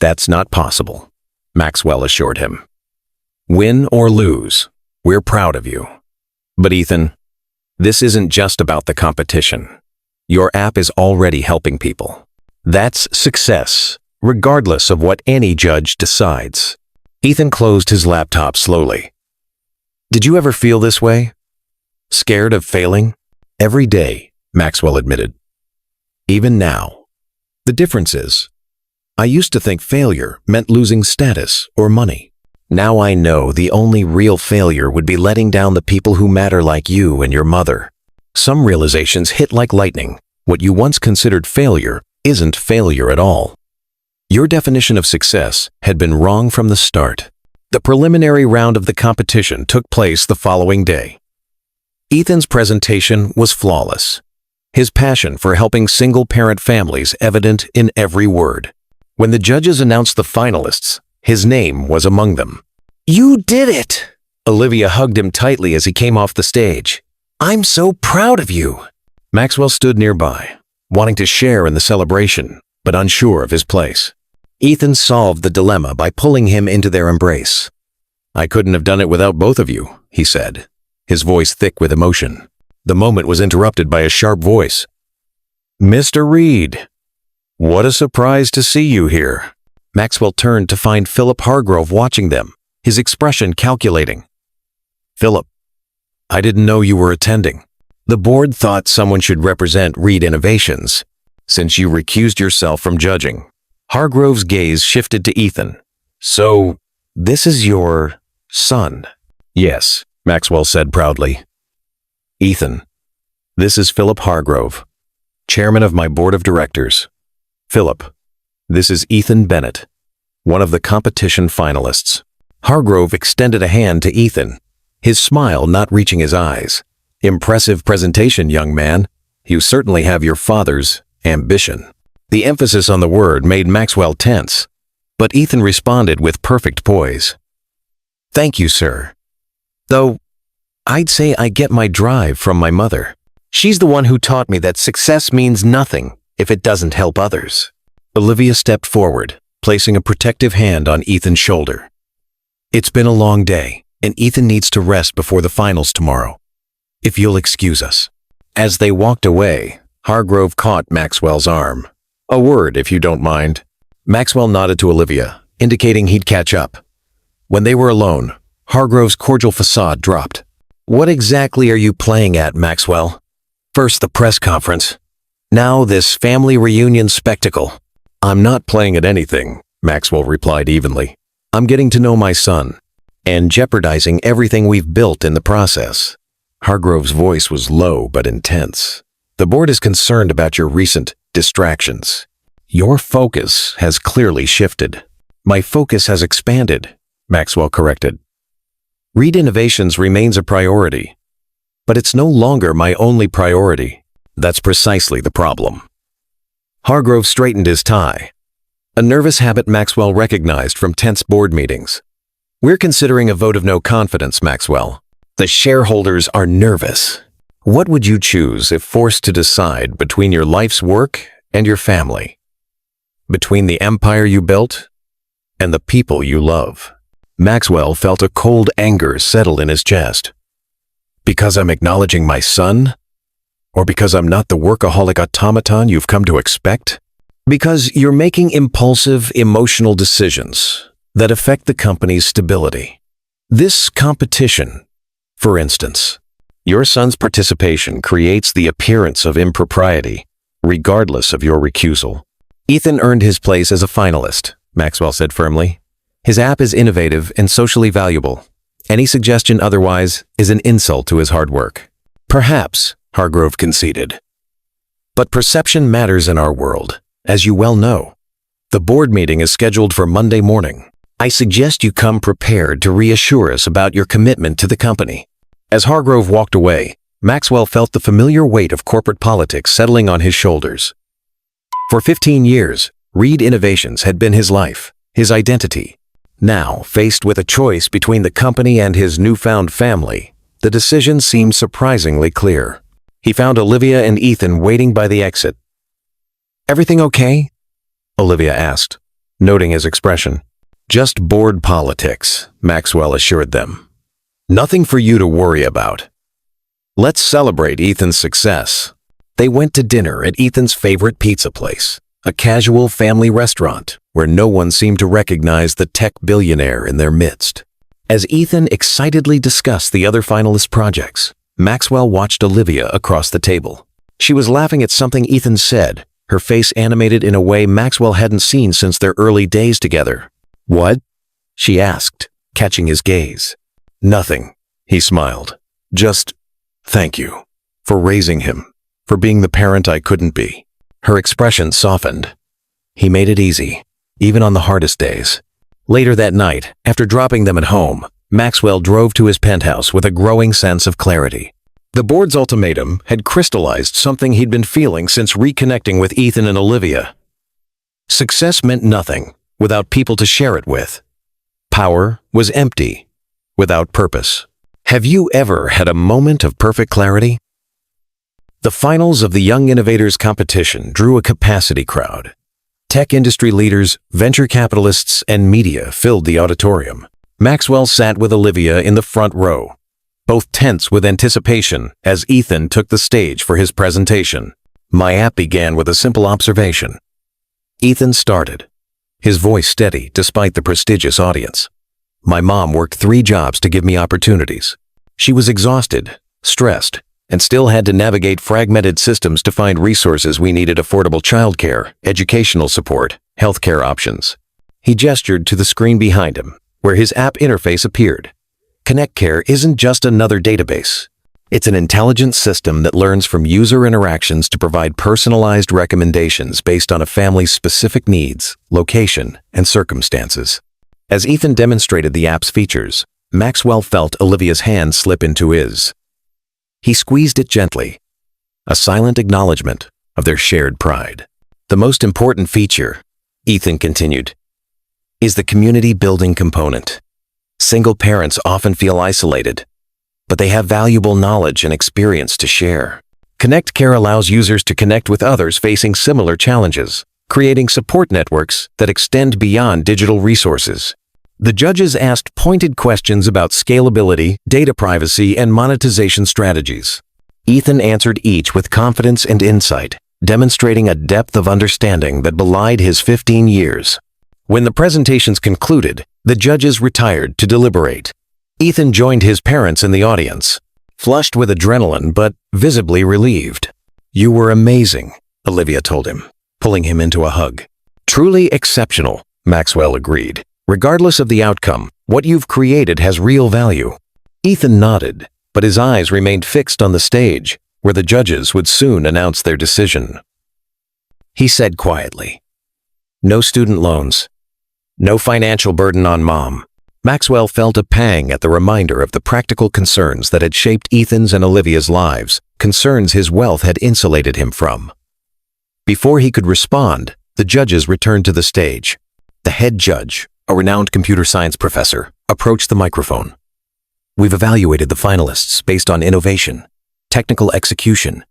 Speaker 1: "That's not possible," Maxwell assured him. "Win or lose, we're proud of you." "But Ethan, this isn't just about the competition. Your app is already helping people. That's success, regardless of what any judge decides." Ethan closed his laptop slowly. "Did you ever feel this way? Scared of failing?" "Every day," Maxwell admitted. "Even now. The difference is, I used to think failure meant losing status or money. Now I know the only real failure would be letting down the people who matter, like you and your mother." Some realizations hit like lightning. What you once considered failure isn't failure at all. Your definition of success had been wrong from the start. The preliminary round of the competition took place the following day. Ethan's presentation was flawless, his passion for helping single-parent families evident in every word. When the judges announced the finalists, his name was among them. "You did it!" Olivia hugged him tightly as he came off the stage. "I'm so proud of you." Maxwell stood nearby, wanting to share in the celebration, but unsure of his place. Ethan solved the dilemma by pulling him into their embrace. "I couldn't have done it without both of you," he said, his voice thick with emotion. The moment was interrupted by a sharp voice. "Mr. Reed, what a surprise to see you here." Maxwell turned to find Philip Hargrove watching them, his expression calculating. "Philip, I didn't know you were attending. The board thought someone should represent Reed Innovations, since you recused yourself from judging." Hargrove's gaze shifted to Ethan. "So, this is your son?" "Yes," Maxwell said proudly. "Ethan, this is Philip Hargrove, chairman of my board of directors. Philip, this is Ethan Bennett, one of the competition finalists." Hargrove extended a hand to Ethan, his smile not reaching his eyes. "Impressive presentation, young man. You certainly have your father's ambition." The emphasis on the word made Maxwell tense, but Ethan responded with perfect poise. "Thank you, sir. Though, I'd say I get my drive from my mother. She's the one who taught me that success means nothing if it doesn't help others." Olivia stepped forward, placing a protective hand on Ethan's shoulder. "It's been a long day, and Ethan needs to rest before the finals tomorrow. If you'll excuse us." As they walked away, Hargrove caught Maxwell's arm. "A word, if you don't mind." Maxwell nodded to Olivia, indicating he'd catch up. When they were alone, Hargrove's cordial facade dropped. "What exactly are you playing at, Maxwell? First the press conference, now this family reunion spectacle." "I'm not playing at anything," Maxwell replied evenly. "I'm getting to know my son, and jeopardizing everything we've built in the process." Hargrove's voice was low but intense. "The board is concerned about your recent distractions. Your focus has clearly shifted." "My focus has expanded," Maxwell corrected. "Reed Innovations remains a priority, but it's no longer my only priority." "That's precisely the problem." Hargrove straightened his tie, a nervous habit Maxwell recognized from tense board meetings. "We're considering a vote of no confidence, Maxwell. The shareholders are nervous. What would you choose if forced to decide between your life's work and your family? Between the empire you built and the people you love?" Maxwell felt a cold anger settle in his chest. "Because I'm acknowledging my son? Or because I'm not the workaholic automaton you've come to expect?" "Because you're making impulsive, emotional decisions that affect the company's stability. This competition, for instance. Your son's participation creates the appearance of impropriety, regardless of your recusal." "Ethan earned his place as a finalist," Maxwell said firmly. "His app is innovative and socially valuable. Any suggestion otherwise is an insult to his hard work." "Perhaps," Hargrove conceded. But perception matters in our world, as you well know. The board meeting is scheduled for Monday morning. I suggest you come prepared to reassure us about your commitment to the company." As Hargrove walked away, Maxwell felt the familiar weight of corporate politics settling on his shoulders. For 15 years, Reed Innovations had been his life, his identity. Now, faced with a choice between the company and his newfound family, the decision seemed surprisingly clear. He found Olivia and Ethan waiting by the exit. "Everything okay?" Olivia asked, noting his expression. "Just board politics," Maxwell assured them. "Nothing for you to worry about. Let's celebrate Ethan's success." They went to dinner at Ethan's favorite pizza place, a casual family restaurant where no one seemed to recognize the tech billionaire in their midst. As Ethan excitedly discussed the other finalist projects, Maxwell watched Olivia across the table. She was laughing at something Ethan said, her face animated in a way Maxwell hadn't seen since their early days together. "What?" she asked, catching his gaze. "Nothing," he smiled. "Just thank you for raising him, for being the parent I couldn't be." Her expression softened. He made it easy, even on the hardest days. Later that night, after dropping them at home, Maxwell drove to his penthouse with a growing sense of clarity. The board's ultimatum had crystallized something he'd been feeling since reconnecting with Ethan and Olivia. Success meant nothing without people to share it with. Power was empty without purpose. Have you ever had a moment of perfect clarity? The finals of the Young Innovators competition drew a capacity crowd. Tech industry leaders, venture capitalists, and media filled the auditorium. Maxwell sat with Olivia in the front row, both tense with anticipation as Ethan took the stage for his presentation. My app began with a simple observation. Ethan started, his voice steady despite the prestigious audience. "My mom worked 3 jobs to give me opportunities. She was exhausted, stressed, and still had to navigate fragmented systems to find resources we needed: affordable childcare, educational support, healthcare options." He gestured to the screen behind him, where his app interface appeared. ConnectCare isn't just another database. It's an intelligent system that learns from user interactions to provide personalized recommendations based on a family's specific needs, location, and circumstances. As Ethan demonstrated the app's features, Maxwell felt Olivia's hand slip into his. He squeezed it gently, a silent acknowledgement of their shared pride. "The most important feature," Ethan continued, "is the community building component. Single parents often feel isolated, but they have valuable knowledge and experience to share. ConnectCare allows users to connect with others facing similar challenges, creating support networks that extend beyond digital resources." The judges asked pointed questions about scalability, data privacy, and monetization strategies. Ethan answered each with confidence and insight, demonstrating a depth of understanding that belied his 15 years. When the presentations concluded, the judges retired to deliberate. Ethan joined his parents in the audience, flushed with adrenaline but visibly relieved. "You were amazing," Olivia told him, pulling him into a hug. "Truly exceptional," Maxwell agreed. "Regardless of the outcome, what you've created has real value." Ethan nodded, but his eyes remained fixed on the stage, where the judges would soon announce their decision. He said quietly, "No student loans. No financial burden on Mom." Maxwell felt a pang at the reminder of the practical concerns that had shaped Ethan's and Olivia's lives, concerns his wealth had insulated him from. Before he could respond, the judges returned to the stage. The head judge, a renowned computer science professor, approached the microphone. "We've evaluated the finalists based on innovation, technical execution,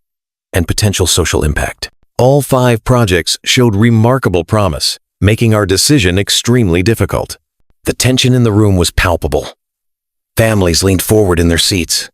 Speaker 1: and potential social impact. All 5 projects showed remarkable promise, making our decision extremely difficult." The tension in the room was palpable. Families leaned forward in their seats.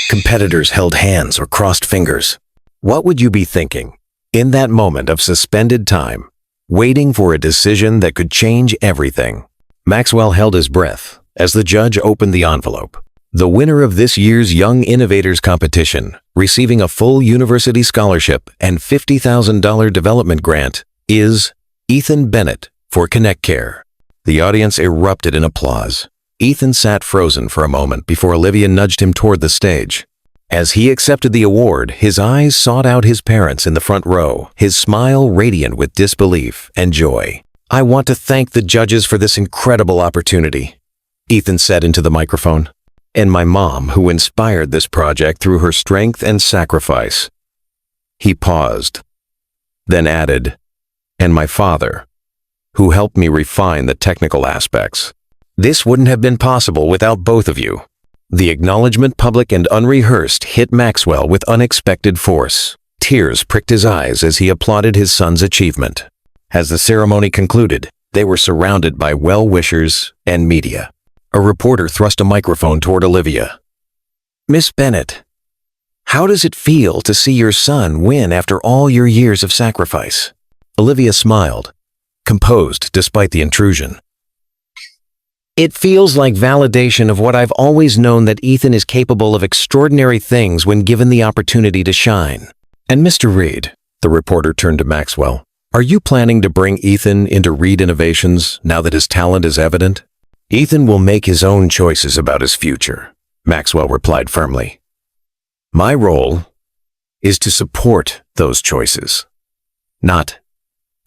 Speaker 1: Competitors held hands or crossed fingers. What would you be thinking in that moment of suspended time, waiting for a decision that could change everything? Maxwell held his breath as the judge opened the envelope. The winner of this year's Young Innovators competition, receiving a full university scholarship and $50,000 development grant, is Ethan Bennett for ConnectCare. The audience erupted in applause. Ethan sat frozen for a moment before Olivia nudged him toward the stage. As he accepted the award, his eyes sought out his parents in the front row, his smile radiant with disbelief and joy. "I want to thank the judges for this incredible opportunity," Ethan said into the microphone. "And my mom, who inspired this project through her strength and sacrifice." He paused, then added, "And my father, who helped me refine the technical aspects. This wouldn't have been possible without both of you." The acknowledgement, public and unrehearsed, hit Maxwell with unexpected force. Tears pricked his eyes as he applauded his son's achievement. As the ceremony concluded, they were surrounded by well-wishers and media. A reporter thrust a microphone toward Olivia. "Miss Bennett, how does it feel to see your son win after all your years of sacrifice?" Olivia smiled, composed despite the intrusion. "It feels like validation of what I've always known, that Ethan is capable of extraordinary things when given the opportunity to shine." "And Mr. Reed," the reporter turned to Maxwell, "are you planning to bring Ethan into Reed Innovations now that his talent is evident?" "Ethan will make his own choices about his future," Maxwell replied firmly. "My role is to support those choices, not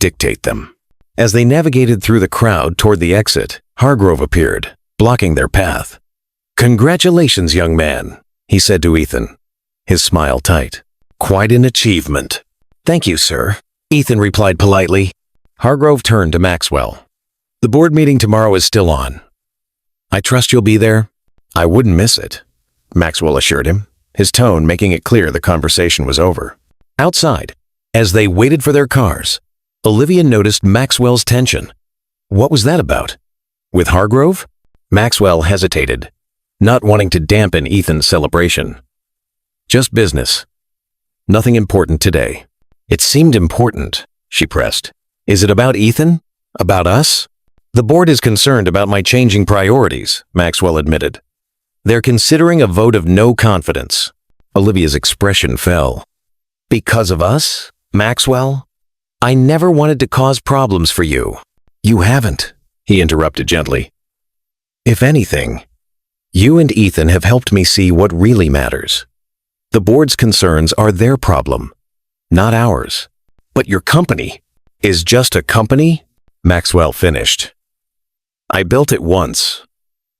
Speaker 1: dictate them." As they navigated through the crowd toward the exit, Hargrove appeared, blocking their path. "Congratulations, young man," he said to Ethan, his smile tight. "Quite an achievement." "Thank you, sir," Ethan replied politely. Hargrove turned to Maxwell. "The board meeting tomorrow is still on. I trust you'll be there?" "I wouldn't miss it," Maxwell assured him, his tone making it clear the conversation was over. Outside, as they waited for their cars, Olivia noticed Maxwell's tension. What was that about? With Hargrove? Maxwell hesitated, not wanting to dampen Ethan's celebration. "Just business. Nothing important today." "It seemed important," she pressed. "Is it about Ethan? About us?" "The board is concerned about my changing priorities," Maxwell admitted. "They're considering a vote of no confidence." Olivia's expression fell. "Because of us, Maxwell? I never wanted to cause problems for you." "You haven't," he interrupted gently. "If anything, you and Ethan have helped me see what really matters. The board's concerns are their problem, not ours." "But your company is just a company?" Maxwell finished. "I built it once.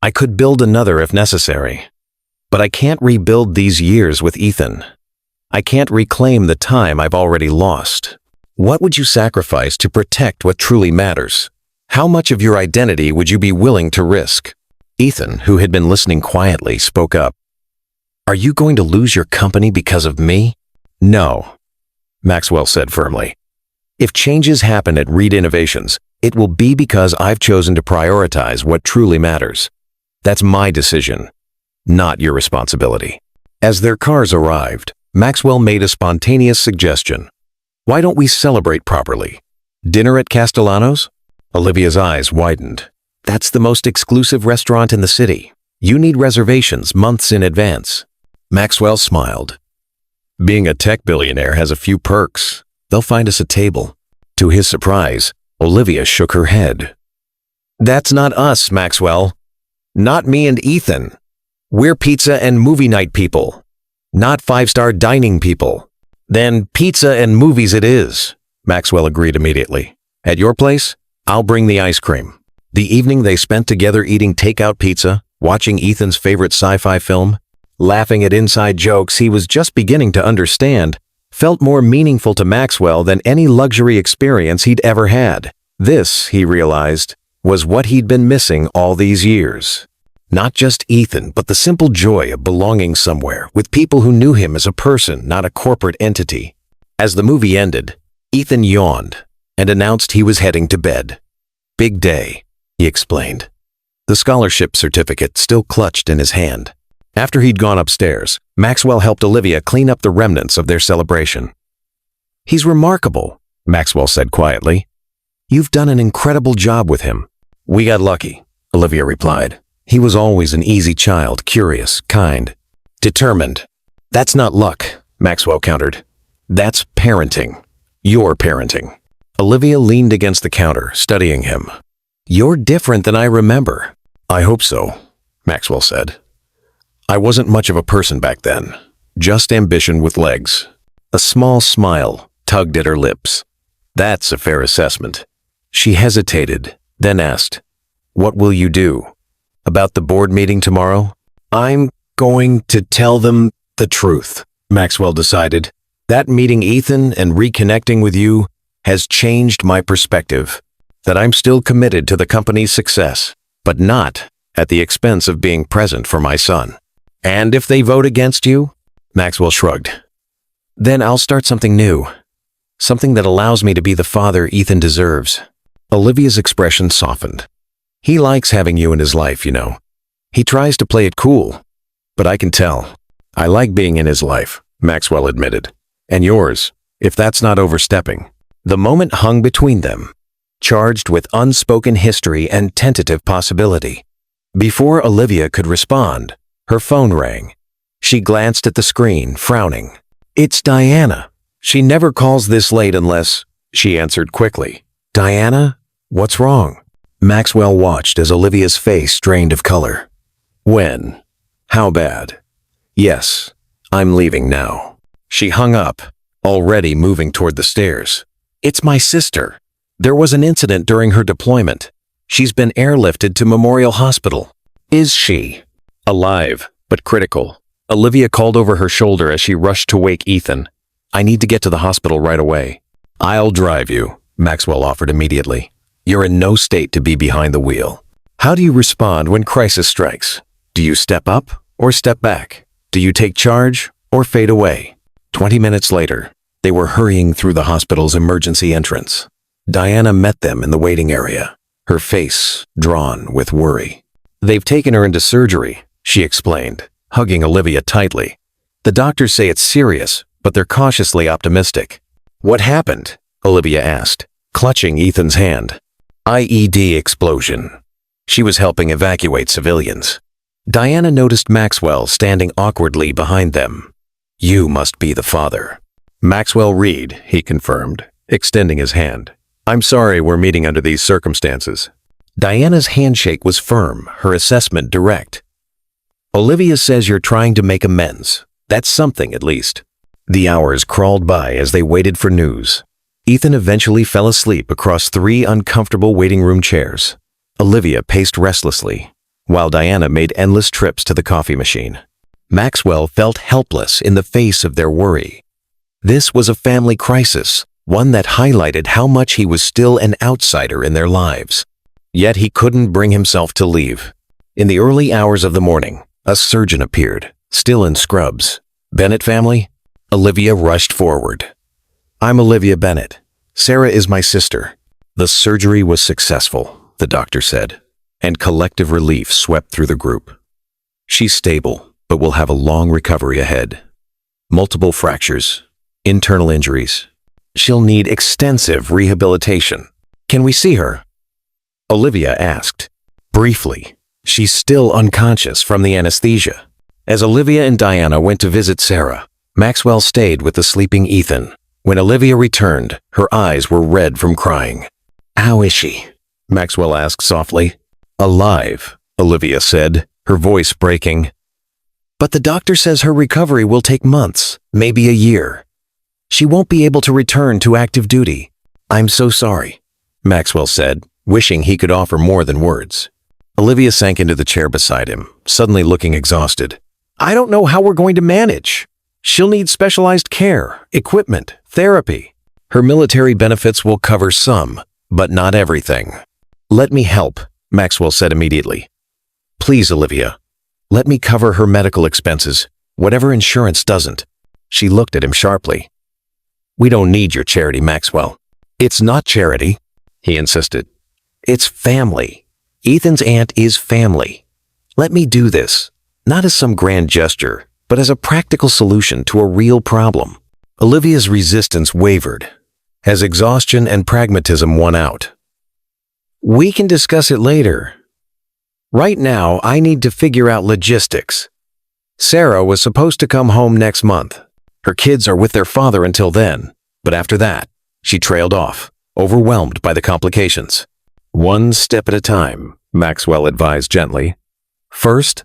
Speaker 1: I could build another if necessary. But I can't rebuild these years with Ethan. I can't reclaim the time I've already lost. What would you sacrifice to protect what truly matters? How much of your identity would you be willing to risk?" Ethan, who had been listening quietly, spoke up. "Are you going to lose your company because of me?" "No," Maxwell said firmly. "If changes happen at Reed Innovations, it will be because I've chosen to prioritize what truly matters. That's my decision, not your responsibility." As their cars arrived, Maxwell made a spontaneous suggestion. "Why don't we celebrate properly? Dinner at Castellano's?" Olivia's eyes widened. "That's the most exclusive restaurant in the city. You need reservations months in advance." Maxwell smiled. "Being a tech billionaire has a few perks. They'll find us a table." To his surprise, Olivia shook her head. "That's not us, Maxwell. Not me and Ethan. We're pizza and movie night people, not five-star dining people." "Then pizza and movies it is," Maxwell agreed immediately. "At your place, I'll bring the ice cream." The evening they spent together eating takeout pizza, watching Ethan's favorite sci-fi film, laughing at inside jokes he was just beginning to understand, felt more meaningful to Maxwell than any luxury experience he'd ever had. This, he realized, was what he'd been missing all these years. Not just Ethan, but the simple joy of belonging somewhere with people who knew him as a person, not a corporate entity. As the movie ended, Ethan yawned and announced he was heading to bed. "Big day," he explained, the scholarship certificate still clutched in his hand. After he'd gone upstairs, Maxwell helped Olivia clean up the remnants of their celebration. "He's remarkable," Maxwell said quietly. "You've done an incredible job with him." "We got lucky," Olivia replied. "He was always an easy child, curious, kind, determined." "That's not luck," Maxwell countered. "That's parenting. Your parenting." Olivia leaned against the counter, studying him. "You're different than I remember." "I hope so," Maxwell said. "I wasn't much of a person back then. Just ambition with legs. A small smile tugged at her lips. That's a fair assessment. She hesitated, then asked, "What will you do? About the board meeting tomorrow?" "I'm going to tell them the truth," Maxwell decided. "That meeting Ethan and reconnecting with you has changed my perspective. That I'm still committed to the company's success, but not at the expense of being present for my son." "And if they vote against you?" Maxwell shrugged. "Then I'll start something new. Something that allows me to be the father Ethan deserves." Olivia's expression softened. "He likes having you in his life, you know. He tries to play it cool, but I can tell. I like being in his life," Maxwell admitted. "And yours, if that's not overstepping." The moment hung between them, charged with unspoken history and tentative possibility. Before Olivia could respond, her phone rang. She glanced at the screen, frowning. "It's Diana. She never calls this late unless—" She answered quickly. "Diana? What's wrong?" Maxwell watched as Olivia's face drained of color. "When? How bad?" "Yes, I'm leaving now." She hung up, already moving toward the stairs. "It's my sister. There was an incident during her deployment. She's been airlifted to Memorial Hospital." "Is she?" "Alive, but critical." Olivia called over her shoulder as she rushed to wake Ethan. "I need to get to the hospital right away." "I'll drive you," Maxwell offered immediately. "You're in no state to be behind the wheel." How do you respond when crisis strikes? Do you step up or step back? Do you take charge or fade away? 20 minutes later, they were hurrying through the hospital's emergency entrance. Diana met them in the waiting area, her face drawn with worry. "They've taken her into surgery," she explained, hugging Olivia tightly. "The doctors say it's serious, but they're cautiously optimistic." "What happened?" Olivia asked, clutching Ethan's hand. "IED explosion." She was helping evacuate civilians. Diana noticed Maxwell standing awkwardly behind them. "You must be the father." "Maxwell Reed," he confirmed, extending his hand. "I'm sorry we're meeting under these circumstances." Diana's handshake was firm, her assessment direct. "Olivia says you're trying to make amends. That's something, at least." The hours crawled by as they waited for news. Ethan eventually fell asleep across 3 uncomfortable waiting room chairs. Olivia paced restlessly, while Diana made endless trips to the coffee machine. Maxwell felt helpless in the face of their worry. This was a family crisis, one that highlighted how much he was still an outsider in their lives. Yet he couldn't bring himself to leave. In the early hours of the morning, a surgeon appeared, still in scrubs. "Bennett family?" Olivia rushed forward. "I'm Olivia Bennett. Sarah is my sister." The surgery was successful, the doctor said, and collective relief swept through the group. "She's stable, but will have a long recovery ahead. Multiple fractures, internal injuries. She'll need extensive rehabilitation." "Can we see her?" Olivia asked. "Briefly. She's still unconscious from the anesthesia." As Olivia and Diana went to visit Sarah, Maxwell stayed with the sleeping Ethan. When Olivia returned, her eyes were red from crying. "How is she?" Maxwell asked softly. "Alive," Olivia said, her voice breaking. "But the doctor says her recovery will take months, maybe a year. She won't be able to return to active duty." "I'm so sorry," Maxwell said, wishing he could offer more than words. Olivia sank into the chair beside him, suddenly looking exhausted. "I don't know how we're going to manage. She'll need specialized care, equipment, therapy. Her military benefits will cover some, but not everything." "Let me help," Maxwell said immediately. "Please, Olivia, let me cover her medical expenses, whatever insurance doesn't." She looked at him sharply. "We don't need your charity, Maxwell." "It's not charity," he insisted. "It's family. Ethan's aunt is family. Let me do this, not as some grand gesture, but as a practical solution to a real problem." Olivia's resistance wavered, as exhaustion and pragmatism won out. "We can discuss it later. Right now, I need to figure out logistics. Sarah was supposed to come home next month. Her kids are with their father until then, but after that, she trailed off, overwhelmed by the complications." "One step at a time," Maxwell advised gently. "First,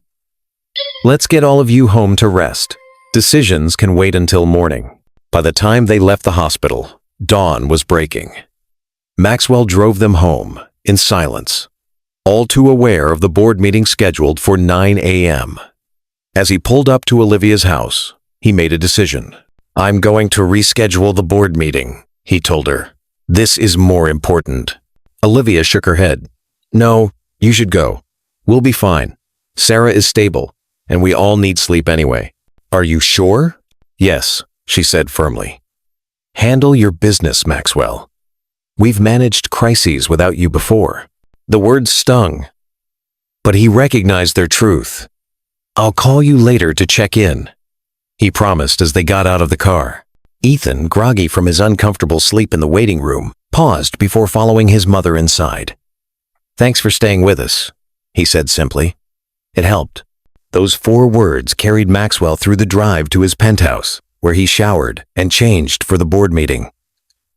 Speaker 1: let's get all of you home to rest. Decisions can wait until morning. By the time they left the hospital, dawn was breaking. Maxwell drove them home in silence, all too aware of the board meeting scheduled for 9 a.m. As he pulled up to Olivia's house, he made a decision. "I'm going to reschedule the board meeting," he told her. "This is more important." Olivia shook her head. "No, you should go. We'll be fine. Sarah is stable, and we all need sleep anyway." "Are you sure?" "Yes," she said firmly. "Handle your business, Maxwell. We've managed crises without you before." The words stung, but he recognized their truth. "I'll call you later to check in," he promised as they got out of the car. Ethan, groggy from his uncomfortable sleep in the waiting room, paused before following his mother inside. "Thanks for staying with us," he said simply. It helped. Those 4 words carried Maxwell through the drive to his penthouse, where he showered and changed for the board meeting.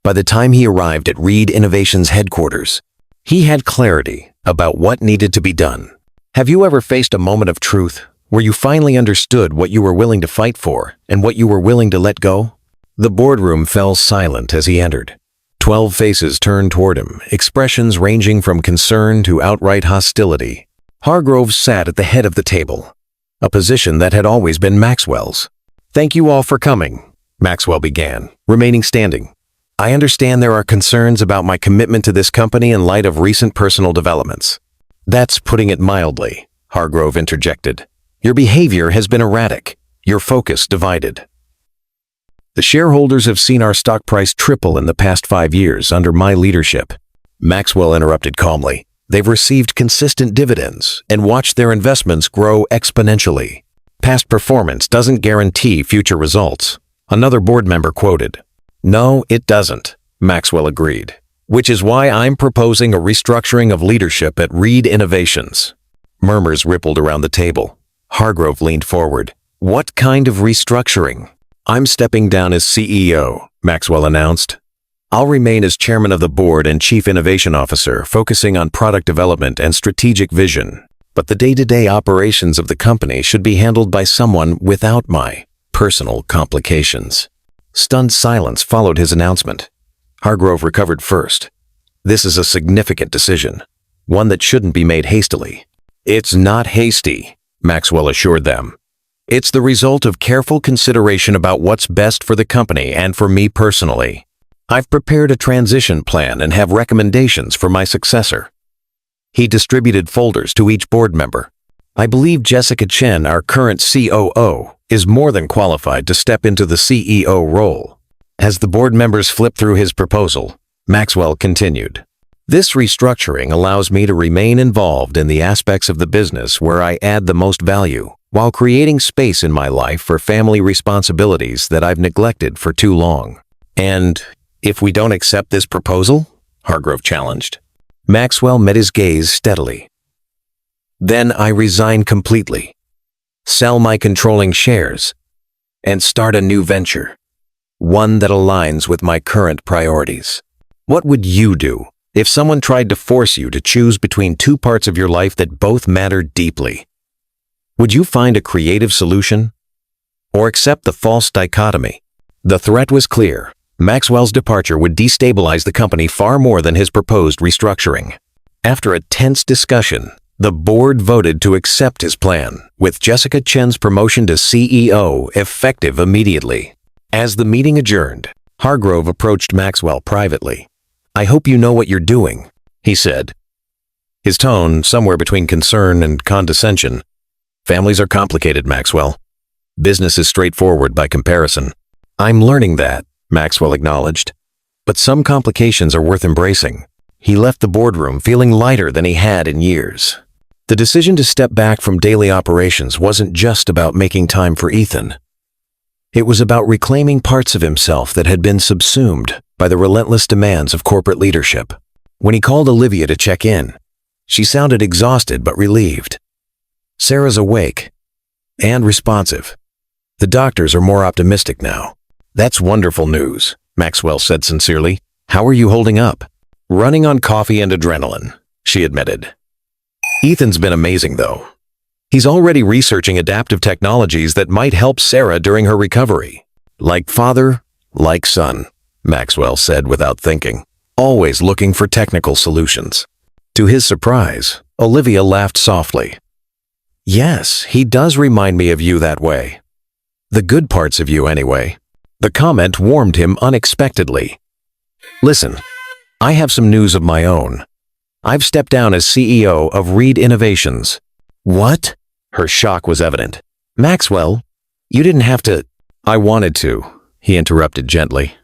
Speaker 1: By the time he arrived at Reed Innovations headquarters, he had clarity about what needed to be done. Have you ever faced a moment of truth where you finally understood what you were willing to fight for and what you were willing to let go? The boardroom fell silent as he entered. 12 faces turned toward him, expressions ranging from concern to outright hostility. Hargrove sat at the head of the table, a position that had always been Maxwell's. "Thank you all for coming," Maxwell began, remaining standing. "I understand there are concerns about my commitment to this company in light of recent personal developments." "That's putting it mildly," Hargrove interjected. "Your behavior has been erratic, your focus divided. The shareholders have seen our stock price triple in the past 5 years under my leadership." Maxwell interrupted calmly. "They've received consistent dividends and watched their investments grow exponentially. Past performance doesn't guarantee future results," another board member quoted. "No, it doesn't," Maxwell agreed, "which is why I'm proposing a restructuring of leadership at Reed Innovations." Murmurs rippled around the table. Hargrove leaned forward. "What kind of restructuring?" "I'm stepping down as CEO," Maxwell announced. "I'll remain as chairman of the board and chief innovation officer, focusing on product development and strategic vision. But the day-to-day operations of the company should be handled by someone without my personal complications." Stunned silence followed his announcement. Hargrove recovered first. "This is a significant decision, one that shouldn't be made hastily." "It's not hasty," Maxwell assured them. "It's the result of careful consideration about what's best for the company and for me personally. I've prepared a transition plan and have recommendations for my successor." He distributed folders to each board member. "I believe Jessica Chen, our current COO, is more than qualified to step into the CEO role." As the board members flipped through his proposal, Maxwell continued, "This restructuring allows me to remain involved in the aspects of the business where I add the most value, while creating space in my life for family responsibilities that I've neglected for too long." "And if we don't accept this proposal?" Hargrove challenged. Maxwell met his gaze steadily. "Then I resign completely, sell my controlling shares, and start a new venture, one that aligns with my current priorities." What would you do if someone tried to force you to choose between 2 parts of your life that both matter deeply? Would you find a creative solution or accept the false dichotomy? The threat was clear. Maxwell's departure would destabilize the company far more than his proposed restructuring. After a tense discussion, the board voted to accept his plan, with Jessica Chen's promotion to CEO effective immediately. As the meeting adjourned, Hargrove approached Maxwell privately. "I hope you know what you're doing," he said, his tone somewhere between concern and condescension. "Families are complicated, Maxwell. Business is straightforward by comparison." "I'm learning that," Maxwell acknowledged, "but some complications are worth embracing." He left the boardroom feeling lighter than he had in years. The decision to step back from daily operations wasn't just about making time for Ethan. It was about reclaiming parts of himself that had been subsumed by the relentless demands of corporate leadership. When he called Olivia to check in, she sounded exhausted but relieved. "Sarah's awake and responsive. The doctors are more optimistic now." "That's wonderful news," Maxwell said sincerely. "How are you holding up?" "Running on coffee and adrenaline," she admitted. "Ethan's been amazing, though. He's already researching adaptive technologies that might help Sarah during her recovery. Like father, like son, Maxwell said without thinking, always looking for technical solutions. To his surprise, Olivia laughed softly. Yes, he does remind me of you that way. The good parts of you, anyway. The comment warmed him unexpectedly. Listen, I have some news of my own. I've stepped down as CEO of Reed Innovations. What? Her shock was evident. Maxwell, you didn't have to. I wanted to, he interrupted gently.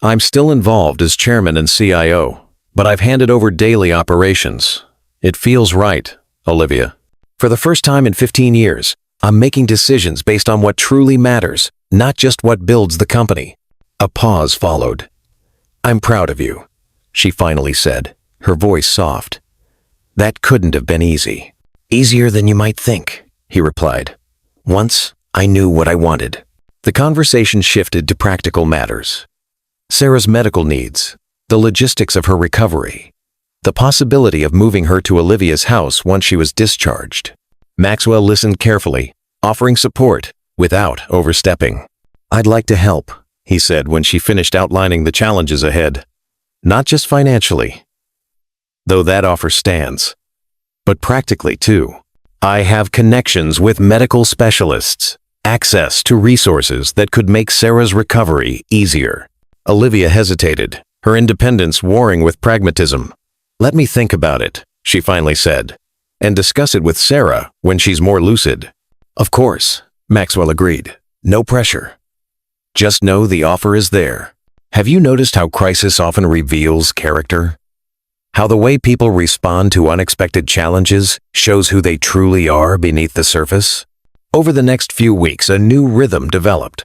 Speaker 1: I'm still involved as chairman and CIO, but I've handed over daily operations. It feels right, Olivia. For the first time in 15 years, I'm making decisions based on what truly matters, not just what builds the company. A pause followed. I'm proud of you, she finally said, her voice soft. That couldn't have been easy. Easier than you might think, he replied. Once, I knew what I wanted. The conversation shifted to practical matters. Sarah's medical needs, the logistics of her recovery, the possibility of moving her to Olivia's house once she was discharged. Maxwell listened carefully, offering support without overstepping. I'd like to help, he said when she finished outlining the challenges ahead. Not just financially, though that offer stands, but practically too. I have connections with medical specialists, access to resources that could make Sarah's recovery easier. Olivia hesitated, her independence warring with pragmatism. Let me think about it, she finally said, and discuss it with Sarah when she's more lucid. Of course, Maxwell agreed. No pressure. Just know the offer is there. Have you noticed how crisis often reveals character? How the way people respond to unexpected challenges shows who they truly are beneath the surface? Over the next few weeks, a new rhythm developed.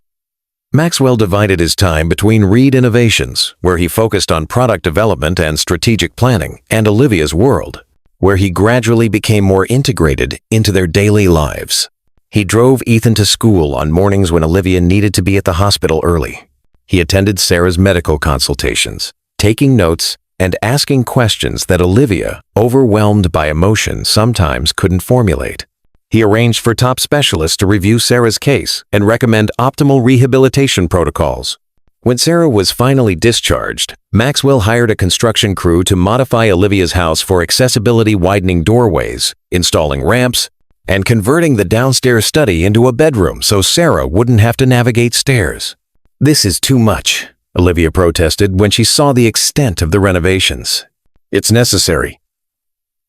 Speaker 1: Maxwell divided his time between Reed Innovations, where he focused on product development and strategic planning, and Olivia's world, where he gradually became more integrated into their daily lives. He drove Ethan to school on mornings when Olivia needed to be at the hospital early. He attended Sarah's medical consultations, taking notes and asking questions that Olivia, overwhelmed by emotion, sometimes couldn't formulate. He arranged for top specialists to review Sarah's case and recommend optimal rehabilitation protocols. When Sarah was finally discharged, Maxwell hired a construction crew to modify Olivia's house for accessibility, widening doorways, installing ramps, and converting the downstairs study into a bedroom so Sarah wouldn't have to navigate stairs. This is too much, Olivia protested when she saw the extent of the renovations. It's necessary,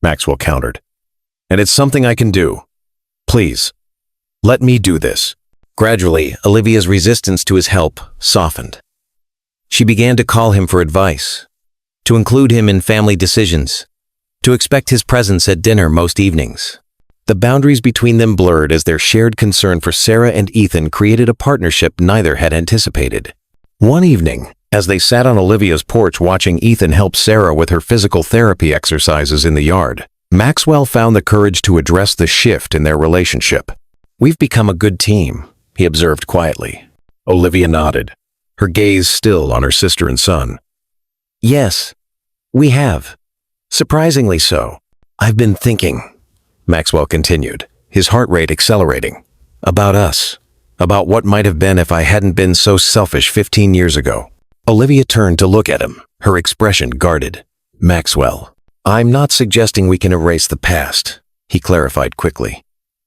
Speaker 1: Maxwell countered. And it's something I can do. Please, let me do this. Gradually, Olivia's resistance to his help softened. She began to call him for advice, to include him in family decisions, to expect his presence at dinner most evenings. The boundaries between them blurred as their shared concern for Sarah and Ethan created a partnership neither had anticipated. One evening, as they sat on Olivia's porch watching Ethan help Sarah with her physical therapy exercises in the yard, Maxwell found the courage to address the shift in their relationship. We've become a good team, he observed quietly. Olivia nodded, her gaze still on her sister and son. Yes, we have. Surprisingly so. I've been thinking, Maxwell continued, his heart rate accelerating, about us, about what might have been if I hadn't been so selfish 15 years ago. Olivia turned to look at him, her expression guarded. Maxwell, I'm not suggesting we can erase the past, he clarified quickly,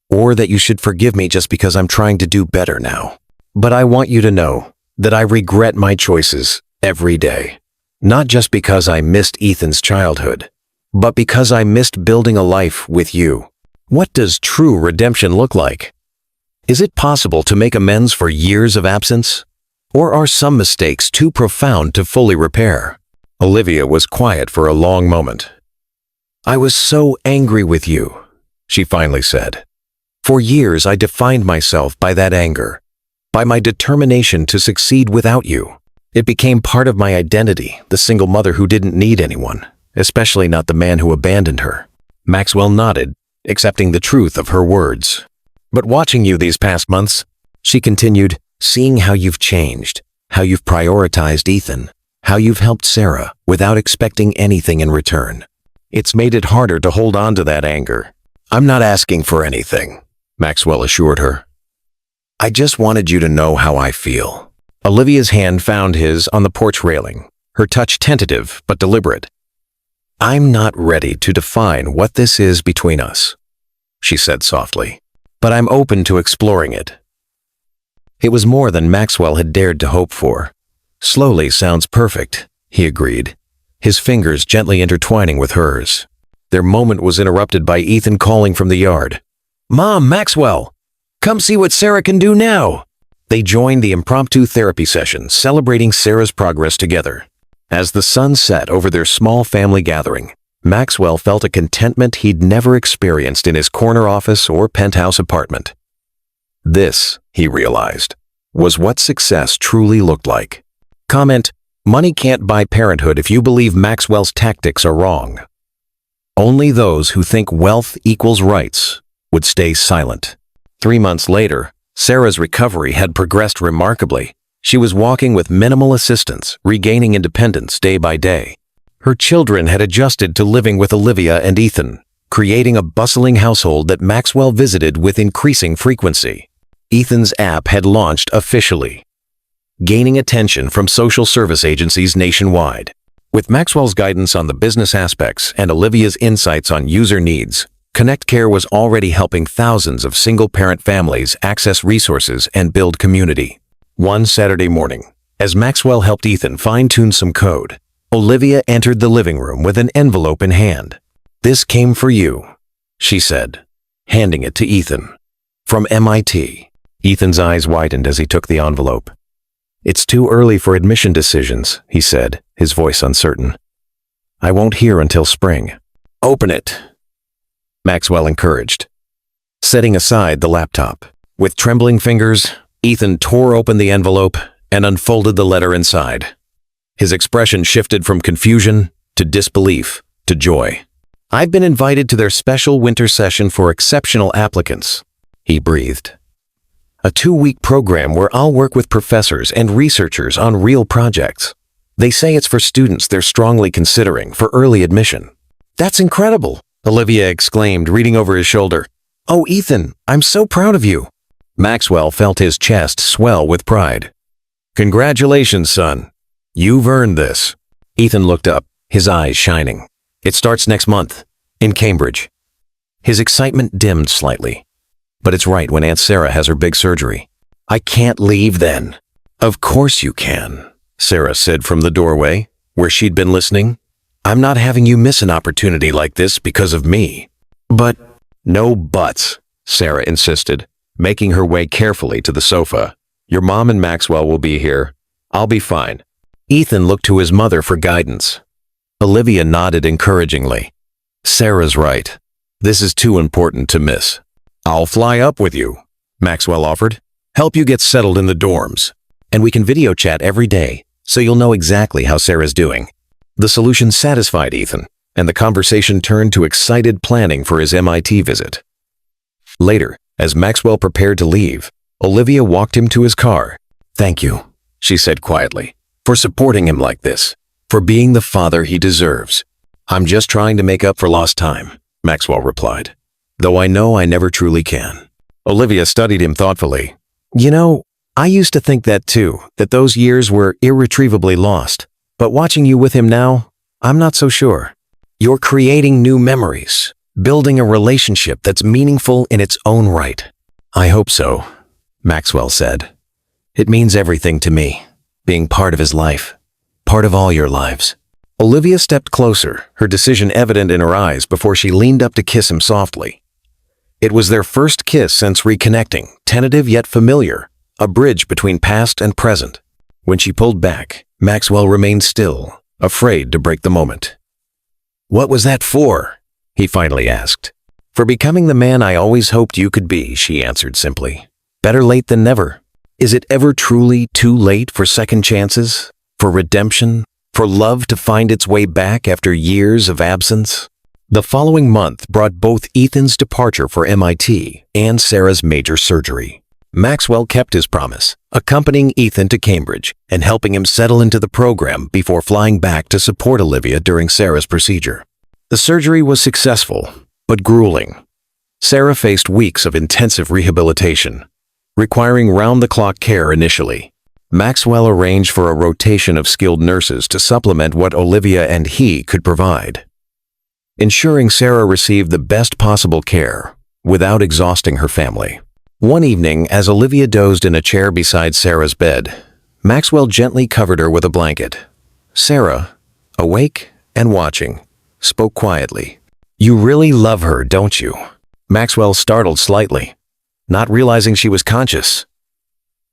Speaker 1: or that you should forgive me just because I'm trying to do better now. But I want you to know that I regret my choices every day, not just because I missed Ethan's childhood, but because I missed building a life with you. What does true redemption look like? Is it possible to make amends for years of absence? Or are some mistakes too profound to fully repair? Olivia was quiet for a long moment. I was so angry with you, she finally said. For years I defined myself by that anger, by my determination to succeed without you. It became part of my identity, the single mother who didn't need anyone, especially not the man who abandoned her. Maxwell nodded, accepting the truth of her words. But watching you these past months, she continued, seeing how you've changed, how you've prioritized Ethan, how you've helped Sarah without expecting anything in return. It's made it harder to hold on to that anger. I'm not asking for anything, Maxwell assured her. I just wanted you to know how I feel. Olivia's hand found his on the porch railing, her touch tentative but deliberate. I'm not ready to define what this is between us, she said softly, but I'm open to exploring it. It was more than Maxwell had dared to hope for. Slowly sounds perfect, he agreed, his fingers gently intertwining with hers. Their moment was interrupted by Ethan calling from the yard. Mom, Maxwell! Come see what Sarah can do now! They joined the impromptu therapy session, celebrating Sarah's progress together. As the sun set over their small family gathering, Maxwell felt a contentment he'd never experienced in his corner office or penthouse apartment. This, he realized, was what success truly looked like. Comment, money can't buy parenthood if you believe Maxwell's tactics are wrong. Only those who think wealth equals rights would stay silent. 3 months later, Sarah's recovery had progressed remarkably. She was walking with minimal assistance, regaining independence day by day. Her children had adjusted to living with Olivia and Ethan, creating a bustling household that Maxwell visited with increasing frequency. Ethan's app had launched officially, gaining attention from social service agencies nationwide. With Maxwell's guidance on the business aspects and Olivia's insights on user needs, Connect Care was already helping thousands of single-parent families access resources and build community. One Saturday morning, as Maxwell helped Ethan fine-tune some code, Olivia entered the living room with an envelope in hand. This came for you, she said, handing it to Ethan. From MIT. Ethan's eyes widened as he took the envelope. It's too early for admission decisions, he said, his voice uncertain. I won't hear until spring. Open it, Maxwell encouraged. Setting aside the laptop, with trembling fingers, Ethan tore open the envelope and unfolded the letter inside. His expression shifted from confusion to disbelief to joy. I've been invited to their special winter session for exceptional applicants, he breathed. A 2-week program where I'll work with professors and researchers on real projects. They say it's for students they're strongly considering for early admission. That's incredible, Olivia exclaimed, reading over his shoulder. Oh, Ethan, I'm so proud of you. Maxwell felt his chest swell with pride. Congratulations, son. You've earned this. Ethan looked up, his eyes shining. It starts next month, in Cambridge. His excitement dimmed slightly. But it's right when Aunt Sarah has her big surgery. I can't leave then. Of course you can, Sarah said from the doorway, where she'd been listening. I'm not having you miss an opportunity like this because of me. But no buts, Sarah insisted, making her way carefully to the sofa. Your mom and Maxwell will be here. I'll be fine. Ethan looked to his mother for guidance. Olivia nodded encouragingly. Sarah's right. This is too important to miss. I'll fly up with you, Maxwell offered. Help you get settled in the dorms. And we can video chat every day, so you'll know exactly how Sarah's doing. The solution satisfied Ethan, and the conversation turned to excited planning for his MIT visit. Later, as Maxwell prepared to leave, Olivia walked him to his car. Thank you, she said quietly, for supporting him like this, for being the father he deserves. I'm just trying to make up for lost time, Maxwell replied, though I know I never truly can. Olivia studied him thoughtfully. You know, I used to think that too, that those years were irretrievably lost. But watching you with him now, I'm not so sure. You're creating new memories, building a relationship that's meaningful in its own right. I hope so, Maxwell said. It means everything to me, being part of his life, part of all your lives. Olivia stepped closer, her decision evident in her eyes before she leaned up to kiss him softly. It was their first kiss since reconnecting, tentative yet familiar, a bridge between past and present. When she pulled back, Maxwell remained still, afraid to break the moment. What was that for? He finally asked. For becoming the man I always hoped you could be, she answered simply. Better late than never. Is it ever truly too late for second chances, for redemption, for love to find its way back after years of absence? The following month brought both Ethan's departure for MIT and Sarah's major surgery. Maxwell kept his promise, accompanying Ethan to Cambridge and helping him settle into the program before flying back to support Olivia during Sarah's procedure. The surgery was successful, but grueling. Sarah faced weeks of intensive rehabilitation, requiring round-the-clock care initially. Maxwell arranged for a rotation of skilled nurses to supplement what Olivia and he could provide, ensuring Sarah received the best possible care without exhausting her family. One evening, as Olivia dozed in a chair beside Sarah's bed, Maxwell gently covered her with a blanket. Sarah, awake and watching, spoke quietly. "You really love her, don't you?" Maxwell startled slightly, not realizing she was conscious.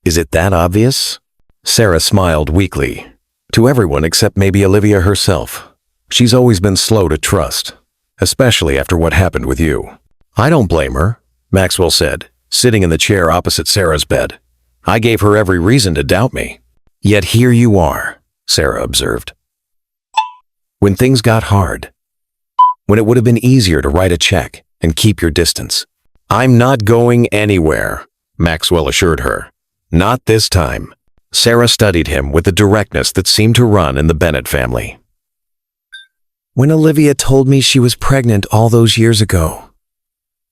Speaker 1: "Is it that obvious?" Sarah smiled weakly. "To everyone except maybe Olivia herself. She's always been slow to trust, especially after what happened with you." "I don't blame her," Maxwell said, sitting in the chair opposite Sarah's bed. "I gave her every reason to doubt me. Yet here you are," Sarah observed. "When things got hard. When it would have been easier to write a check and keep your distance." "I'm not going anywhere," Maxwell assured her. "Not this time." Sarah studied him with the directness that seemed to run in the Bennett family. "When Olivia told me she was pregnant all those years ago,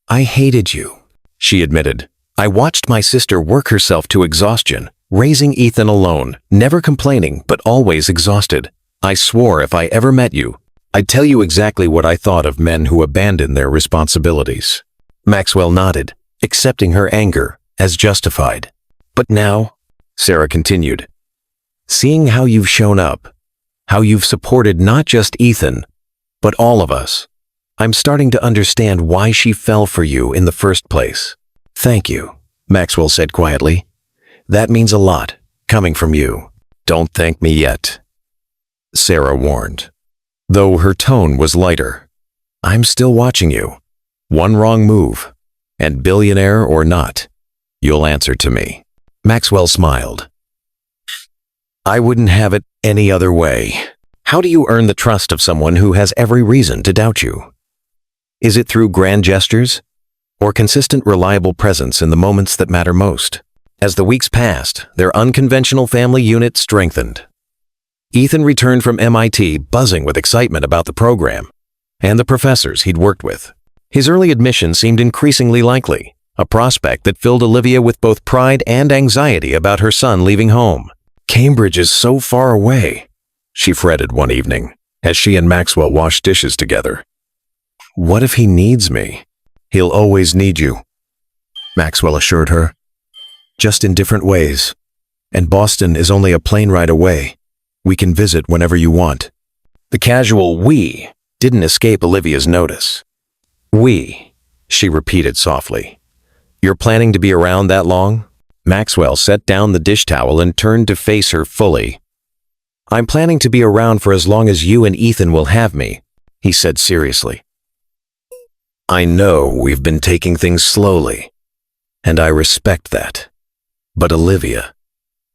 Speaker 1: I hated you," she admitted. "I watched my sister work herself to exhaustion, raising Ethan alone, never complaining but always exhausted. I swore if I ever met you, I'd tell you exactly what I thought of men who abandon their responsibilities." Maxwell nodded, accepting her anger as justified. "But now," Sarah continued, "seeing how you've shown up, how you've supported not just Ethan, but all of us, I'm starting to understand why she fell for you in the first place." "Thank you," Maxwell said quietly. "That means a lot, coming from you." "Don't thank me yet," Sarah warned, though her tone was lighter. "I'm still watching you. One wrong move, and billionaire or not, you'll answer to me." Maxwell smiled. "I wouldn't have it any other way. How do you earn the trust of someone who has every reason to doubt you? Is it through grand gestures, or consistent, reliable presence in the moments that matter most?" As the weeks passed, their unconventional family unit strengthened. Ethan returned from MIT buzzing with excitement about the program and the professors he'd worked with. His early admission seemed increasingly likely, a prospect that filled Olivia with both pride and anxiety about her son leaving home. "Cambridge is so far away," she fretted one evening, as she and Maxwell washed dishes together. "What if he needs me?" "He'll always need you," Maxwell assured her. "Just in different ways. And Boston is only a plane ride away. We can visit whenever you want." The casual "we" didn't escape Olivia's notice. "We," she repeated softly. "You're planning to be around that long?" Maxwell set down the dish towel and turned to face her fully. "I'm planning to be around for as long as you and Ethan will have me," he said seriously. "I know we've been taking things slowly, and I respect that. But Olivia,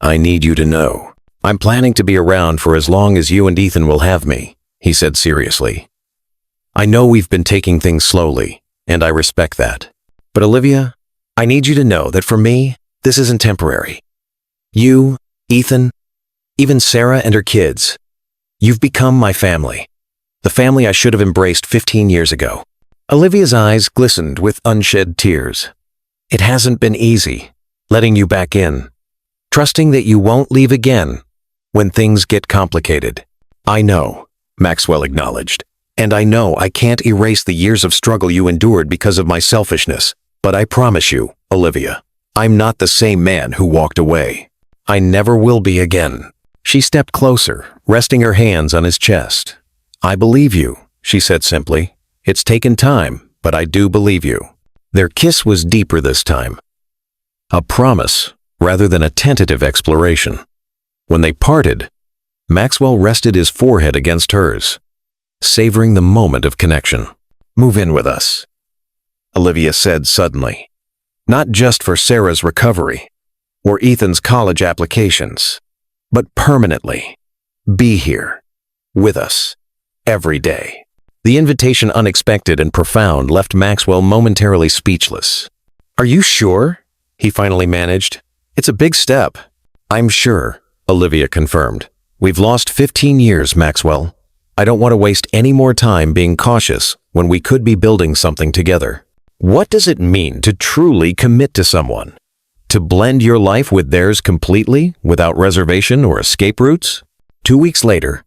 Speaker 1: I need you to know, I'm planning to be around for as long as you and Ethan will have me," he said seriously. "I know we've been taking things slowly, and I respect that. But Olivia, I need you to know that for me, this isn't temporary. You, Ethan, even Sarah and her kids, you've become my family. The family I should have embraced 15 years ago." Olivia's eyes glistened with unshed tears. "It hasn't been easy, letting you back in, trusting that you won't leave again when things get complicated." "I know," Maxwell acknowledged, "and I know I can't erase the years of struggle you endured because of my selfishness, but I promise you, Olivia, I'm not the same man who walked away. I never will be again." She stepped closer, resting her hands on his chest. "I believe you," she said simply. "It's taken time, but I do believe you." Their kiss was deeper this time, a promise rather than a tentative exploration. When they parted, Maxwell rested his forehead against hers, savoring the moment of connection. "Move in with us," Olivia said suddenly. "Not just for Sarah's recovery or Ethan's college applications, but permanently. Be here, with us, every day." The invitation, unexpected and profound, left Maxwell momentarily speechless. "Are you sure?" he finally managed. "It's a big step." "I'm sure," Olivia confirmed. "We've lost 15 years, Maxwell. I don't want to waste any more time being cautious when we could be building something together." What does it mean to truly commit to someone? To blend your life with theirs completely, without reservation or escape routes? 2 weeks later,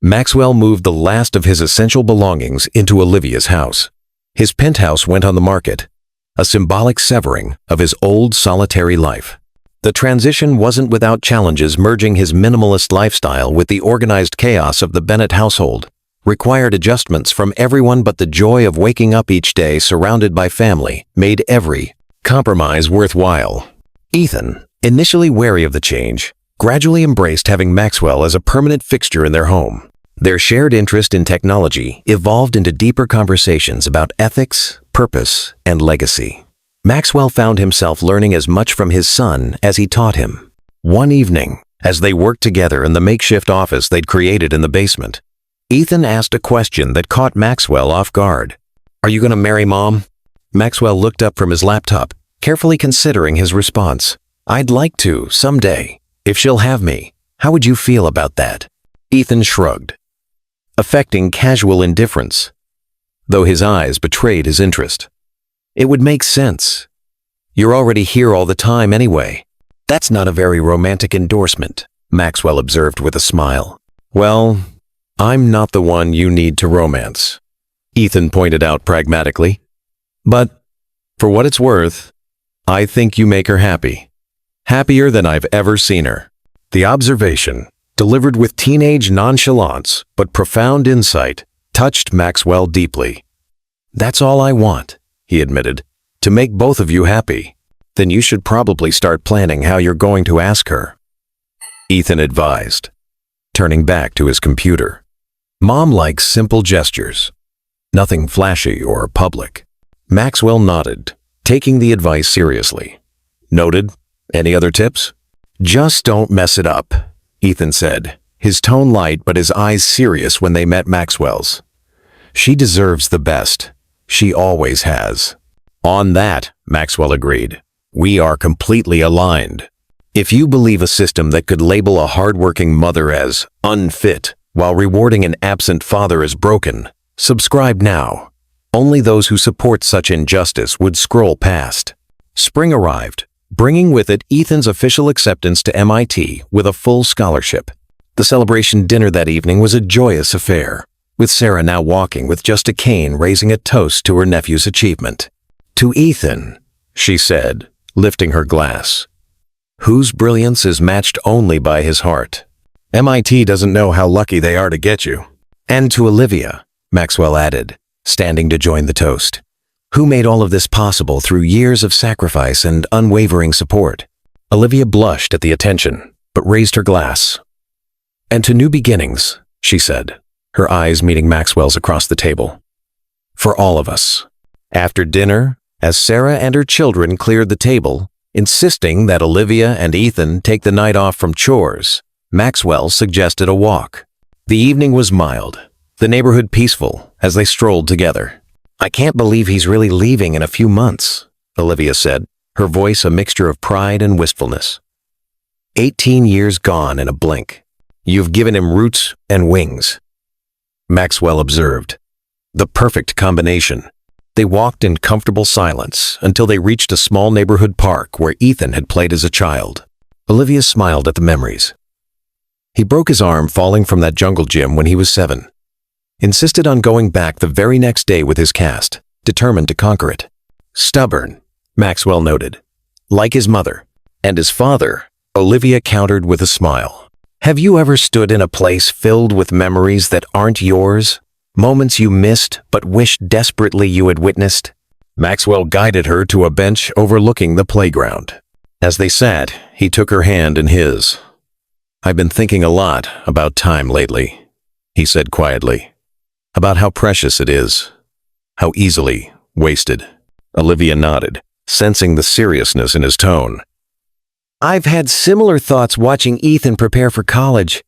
Speaker 1: Maxwell moved the last of his essential belongings into Olivia's house. His penthouse went on the market, a symbolic severing of his old solitary life. The transition wasn't without challenges. Merging his minimalist lifestyle with the organized chaos of the Bennett household required adjustments from everyone, but the joy of waking up each day surrounded by family made every compromise worthwhile. Ethan, initially wary of the change, gradually embraced having Maxwell as a permanent fixture in their home. Their shared interest in technology evolved into deeper conversations about ethics, purpose, and legacy. Maxwell found himself learning as much from his son as he taught him. One evening, as they worked together in the makeshift office they'd created in the basement, Ethan asked a question that caught Maxwell off guard. "Are you going to marry Mom?" Maxwell looked up from his laptop, carefully considering his response. "I'd like to, someday. If she'll have me, how would you feel about that?" Ethan shrugged, affecting casual indifference, though his eyes betrayed his interest. "It would make sense. You're already here all the time anyway." "That's not a very romantic endorsement," Maxwell observed with a smile. "Well, I'm not the one you need to romance," Ethan pointed out pragmatically. "But, for what it's worth, I think you make her happy. Happier than I've ever seen her." The observation, delivered with teenage nonchalance but profound insight, touched Maxwell deeply. "That's all I want," he admitted, "to make both of you happy. Then you should probably start planning how you're going to ask her," Ethan advised, turning back to his computer. "Mom likes simple gestures, nothing flashy or public." Maxwell nodded, taking the advice seriously. "Noted. Any other tips?" "Just don't mess it up," Ethan said, his tone light but his eyes serious when they met Maxwell's. "She deserves the best. She always has." "On that," Maxwell agreed, "we are completely aligned. If you believe a system that could label a hardworking mother as unfit while rewarding an absent father as broken, subscribe now. Only those who support such injustice would scroll past." Spring arrived, bringing with it Ethan's official acceptance to MIT with a full scholarship. The celebration dinner that evening was a joyous affair, with Sarah now walking with just a cane raising a toast to her nephew's achievement. "To Ethan," she said, lifting her glass, "whose brilliance is matched only by his heart. MIT doesn't know how lucky they are to get you." "And to Olivia," Maxwell added, standing to join the toast, "who made all of this possible through years of sacrifice and unwavering support." Olivia blushed at the attention, but raised her glass. "And to new beginnings," she said, her eyes meeting Maxwell's across the table. "For all of us." After dinner, as Sarah and her children cleared the table, insisting that Olivia and Ethan take the night off from chores, Maxwell suggested a walk. The evening was mild, the neighborhood peaceful as they strolled together. "I can't believe he's really leaving in a few months," Olivia said, her voice a mixture of pride and wistfulness. 18 years gone in a blink. You've given him roots and wings," Maxwell observed. The perfect combination. They walked in comfortable silence until they reached a small neighborhood park where Ethan had played as a child. Olivia smiled at the memories. He broke his arm falling from that jungle gym when he was 7. Insisted on going back the very next day with his cast, determined to conquer it. "Stubborn," Maxwell noted. "Like his mother." "And his father," Olivia countered with a smile. "Have you ever stood in a place filled with memories that aren't yours? Moments you missed but wished desperately you had witnessed?" Maxwell guided her to a bench overlooking the playground. As they sat, he took her hand in his. "I've been thinking a lot about time lately," he said quietly. "About how precious it is, how easily wasted." Olivia nodded, sensing the seriousness in his tone. "I've had similar thoughts watching Ethan prepare for college.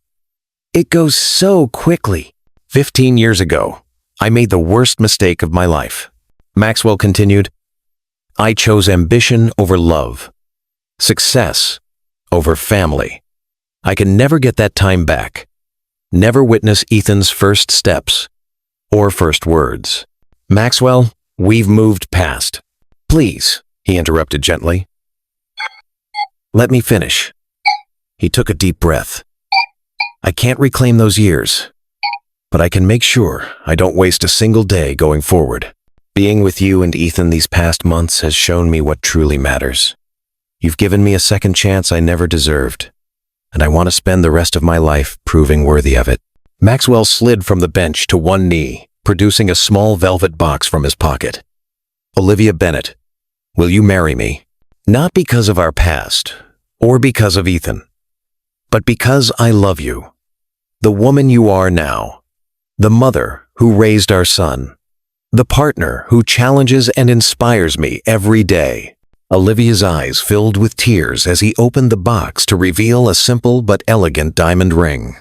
Speaker 1: It goes so quickly." 15 years ago, I made the worst mistake of my life," Maxwell continued. "I chose ambition over love, success over family. I can never get that time back. Never witness Ethan's first steps or first words. Maxwell, we've moved past Please, he interrupted gently. Let me finish. He took a deep breath. I can't reclaim those years, but I can make sure I don't waste a single day going forward. Being with you and Ethan these past months has shown me what truly matters. You've given me a second chance I never deserved, and I want to spend the rest of my life proving worthy of it. Maxwell slid from the bench to one knee, producing a small velvet box from his pocket. Olivia Bennett, will you marry me? Not because of our past, or because of Ethan, but because I love you. The woman you are now, the mother who raised our son, the partner who challenges and inspires me every day. Olivia's eyes filled with tears as he opened the box to reveal a simple but elegant diamond ring.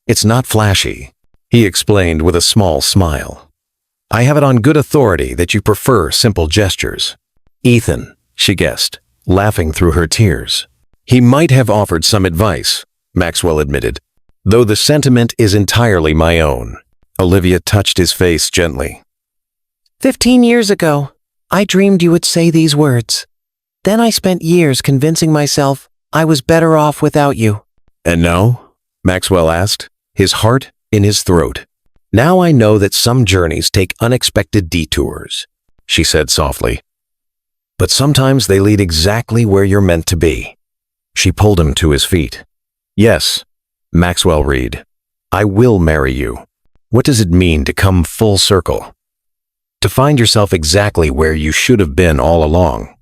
Speaker 1: It's not flashy, he explained with a small smile. I have it on good authority that you prefer simple gestures. Ethan, she guessed, laughing through her tears. He might have offered some advice, Maxwell admitted, though the sentiment is entirely my own. Olivia touched his face gently.
Speaker 2: 15 years ago, I dreamed you would say these words. Then I spent years convincing myself I was better off without you.
Speaker 1: And now? Maxwell asked, his heart in his throat. Now I know that some journeys take unexpected detours, she said softly. But sometimes they lead exactly where you're meant to be. She pulled him to his feet. Yes, Maxwell Reed, I will marry you. What does it mean to come full circle? To find yourself exactly where you should have been all along,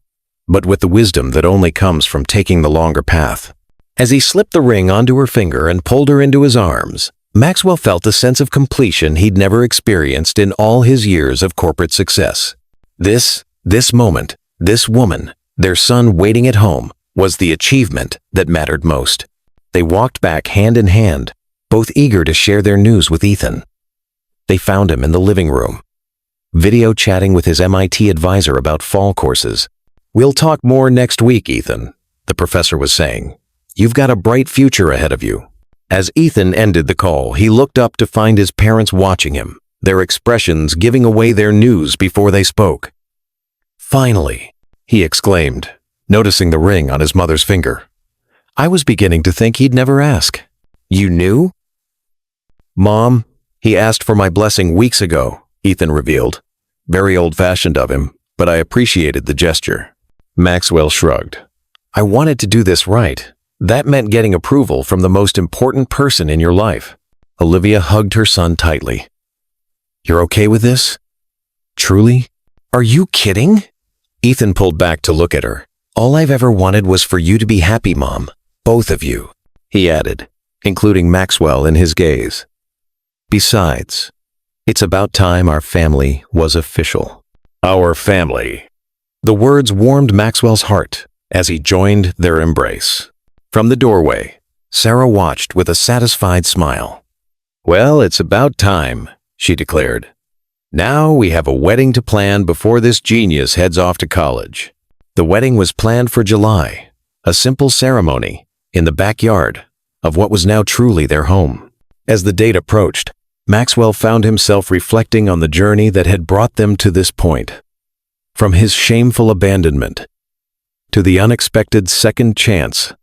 Speaker 1: but with the wisdom that only comes from taking the longer path. As he slipped the ring onto her finger and pulled her into his arms, Maxwell felt a sense of completion he'd never experienced in all his years of corporate success. This moment, this woman, their son waiting at home, was the achievement that mattered most. They walked back hand in hand, both eager to share their news with Ethan. They found him in the living room, video chatting with his MIT advisor about fall courses. We'll talk more next week, Ethan, the professor was saying. You've got a bright future ahead of you. As Ethan ended the call, he looked up to find his parents watching him, their expressions giving away their news before they spoke. Finally, he exclaimed, noticing the ring on his mother's finger. I was beginning to think he'd never ask. You knew? Mom, he asked for my blessing weeks ago, Ethan revealed. Very old-fashioned of him, but I appreciated the gesture. Maxwell shrugged. I wanted to do this right. That meant getting approval from the most important person in your life. Olivia hugged her son tightly. You're okay with this? Truly? Are you kidding? Ethan pulled back to look at her. All I've ever wanted was for you to be happy, Mom. Both of you, he added, including Maxwell in his gaze. Besides, it's about time our family was official. Our family. The words warmed Maxwell's heart as he joined their embrace. From the doorway, Sarah watched with a satisfied smile. Well, it's about time, she declared. Now we have a wedding to plan before this genius heads off to college. The wedding was planned for July, a simple ceremony in the backyard of what was now truly their home. As the date approached, Maxwell found himself reflecting on the journey that had brought them to this point. From his shameful abandonment to the unexpected second chance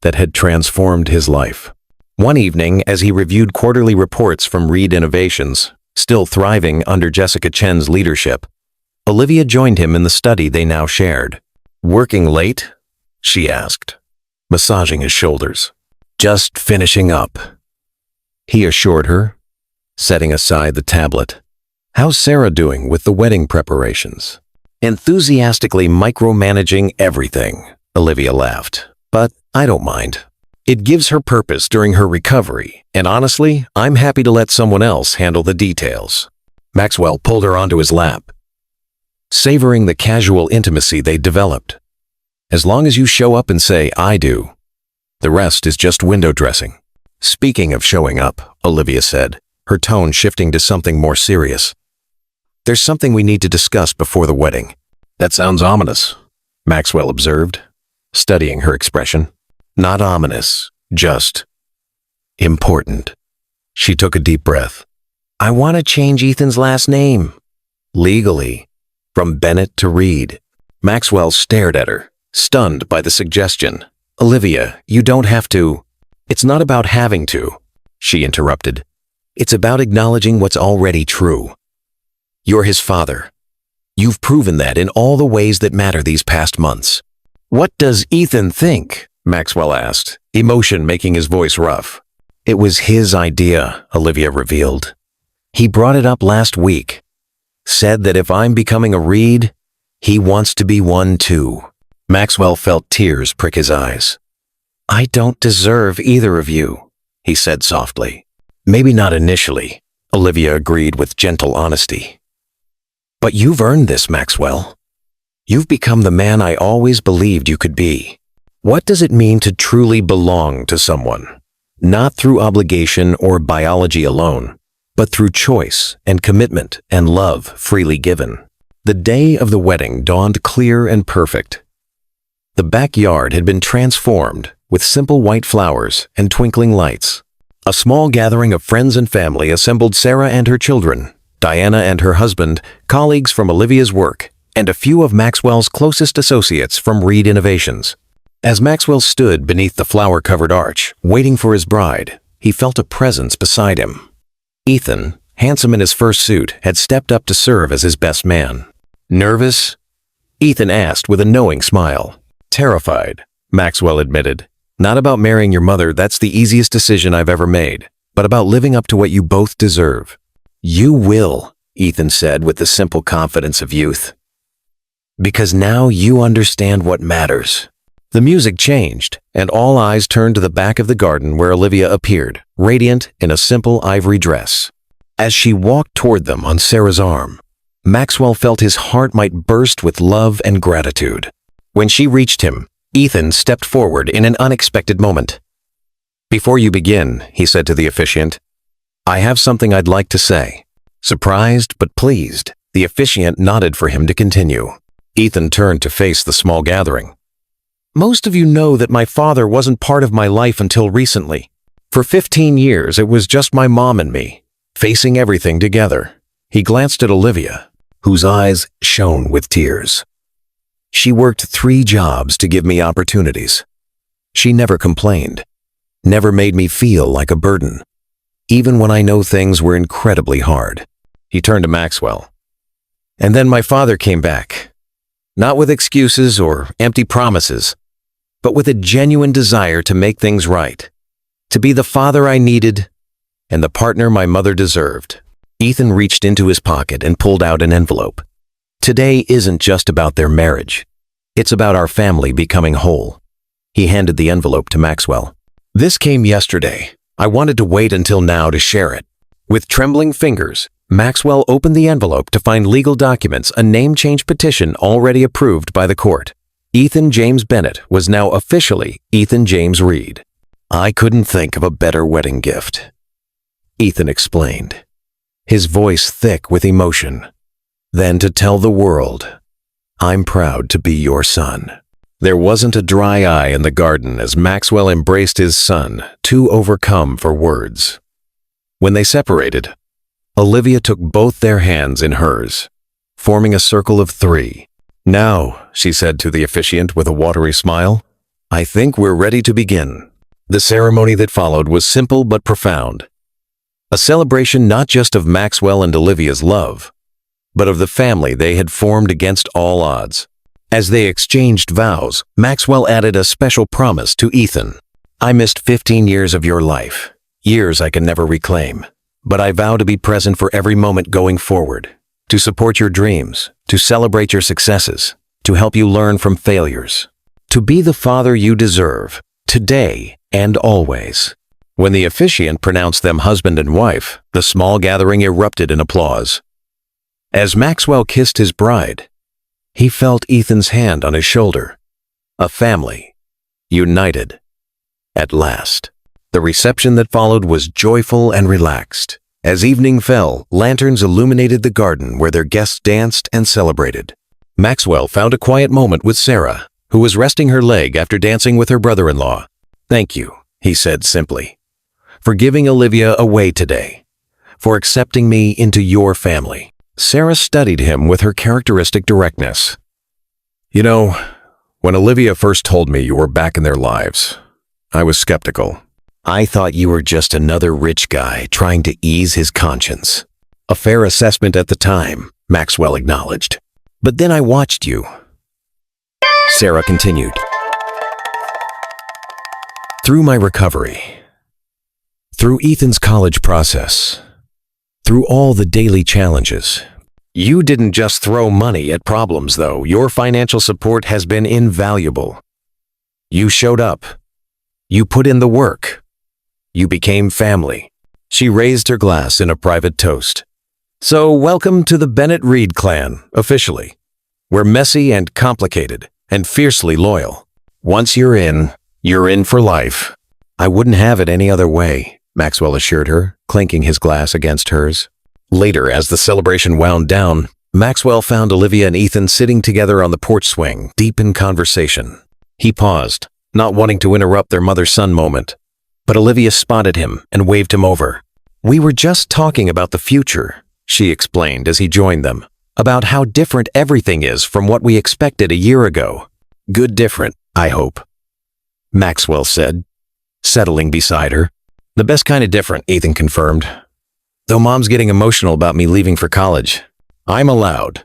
Speaker 1: that had transformed his life. One evening, as he reviewed quarterly reports from Reed Innovations, still thriving under Jessica Chen's leadership, Olivia joined him in the study they now shared. Working late? She asked, massaging his shoulders. Just finishing up, he assured her, setting aside the tablet. How's Sarah doing with the wedding preparations? Enthusiastically micromanaging everything, Olivia laughed. But I don't mind. It gives her purpose during her recovery, and honestly, I'm happy to let someone else handle the details. Maxwell pulled her onto his lap, savoring the casual intimacy they developed. As long as you show up and say, I do, the rest is just window dressing. Speaking of showing up, Olivia said, her tone shifting to something more serious. There's something we need to discuss before the wedding. That sounds ominous, Maxwell observed, studying her expression. Not ominous, just important. She took a deep breath. I want to change Ethan's last name. Legally, from Bennett to Reed. Maxwell stared at her, stunned by the suggestion. Olivia, you don't have to. It's not about having to, she interrupted. It's about acknowledging what's already true. You're his father. You've proven that in all the ways that matter these past months. What does Ethan think? Maxwell asked, emotion making his voice rough. It was his idea, Olivia revealed. He brought it up last week. Said that if I'm becoming a Reed, he wants to be one too. Maxwell felt tears prick his eyes. I don't deserve either of you, he said softly. Maybe not initially, Olivia agreed with gentle honesty. But you've earned this, Maxwell. You've become the man I always believed you could be. What does it mean to truly belong to someone? Not through obligation or biology alone, but through choice and commitment and love freely given. The day of the wedding dawned clear and perfect. The backyard had been transformed with simple white flowers and twinkling lights. A small gathering of friends and family assembled Sarah and her children, Diana and her husband, colleagues from Olivia's work, and a few of Maxwell's closest associates from Reed Innovations. As Maxwell stood beneath the flower-covered arch, waiting for his bride, he felt a presence beside him. Ethan, handsome in his first suit, had stepped up to serve as his best man. Nervous? Ethan asked with a knowing smile. Terrified, Maxwell admitted. Not about marrying your mother, that's the easiest decision I've ever made, but about living up to what you both deserve. You will, Ethan said with the simple confidence of youth. Because now you understand what matters. The music changed, and all eyes turned to the back of the garden where Olivia appeared, radiant in a simple ivory dress. As she walked toward them on Sarah's arm, Maxwell felt his heart might burst with love and gratitude. When she reached him, Ethan stepped forward in an unexpected moment. Before you begin, he said to the officiant, I have something I'd like to say. Surprised but pleased, the officiant nodded for him to continue. Ethan turned to face the small gathering. Most of you know that my father wasn't part of my life until recently. For 15 years, it was just my mom and me, facing everything together. He glanced at Olivia, whose eyes shone with tears. She worked 3 jobs to give me opportunities. She never complained, never made me feel like a burden, even when I know things were incredibly hard. He turned to Maxwell. And then my father came back, not with excuses or empty promises, but with a genuine desire to make things right, to be the father I needed and the partner my mother deserved. Ethan reached into his pocket and pulled out an envelope. Today isn't just about their marriage. It's about our family becoming whole. He handed the envelope to Maxwell. This came yesterday. I wanted to wait until now to share it. With trembling fingers, Maxwell opened the envelope to find legal documents, a name change petition already approved by the court. Ethan James Bennett was now officially Ethan James Reed. I couldn't think of a better wedding gift, Ethan explained, his voice thick with emotion. Than to tell the world, I'm proud to be your son. There wasn't a dry eye in the garden as Maxwell embraced his son, too overcome for words. When they separated, Olivia took both their hands in hers, forming a circle of 3. Now, she said to the officiant with a watery smile, I think we're ready to begin. The ceremony that followed was simple but profound. A celebration not just of Maxwell and Olivia's love, but of the family they had formed against all odds. As they exchanged vows, Maxwell added a special promise to Ethan. I missed 15 years of your life, years I can never reclaim, but I vow to be present for every moment going forward, to support your dreams, to celebrate your successes, to help you learn from failures, to be the father you deserve, today and always. When the officiant pronounced them husband and wife, the small gathering erupted in applause. As Maxwell kissed his bride, he felt Ethan's hand on his shoulder. A family, united. At last, the reception that followed was joyful and relaxed. As evening fell, lanterns illuminated the garden where their guests danced and celebrated. Maxwell found a quiet moment with Sarah, who was resting her leg after dancing with her brother-in-law. Thank you, he said simply, for giving Olivia away today, for accepting me into your family. Sarah studied him with her characteristic directness. You know, when Olivia first told me you were back in their lives, I was skeptical.
Speaker 2: I thought you were just another rich guy trying to ease his conscience. A fair assessment at the time, Maxwell acknowledged. But then I watched you. Sarah continued. Through my recovery, through Ethan's college process, through all the daily challenges. You didn't just throw money at problems, though. Your financial support has been invaluable. You showed up. You put in the work. You became family. She raised her glass in a private toast. So welcome to the Bennett Reed clan, officially. We're messy and complicated and fiercely loyal. Once you're in for life. I wouldn't have it any other way, Maxwell assured her, clinking his glass against hers. Later, as the celebration wound down, Maxwell found Olivia and Ethan sitting together on the porch swing, deep in conversation. He paused, not wanting to interrupt their mother-son moment. But Olivia spotted him and waved him over. We were just talking about the future, she explained as he joined them, about how different everything is from what we expected a year ago. Good different, I hope, Maxwell said, settling beside her. The best kind of different, Ethan confirmed. Though Mom's getting emotional about me leaving for college. I'm allowed,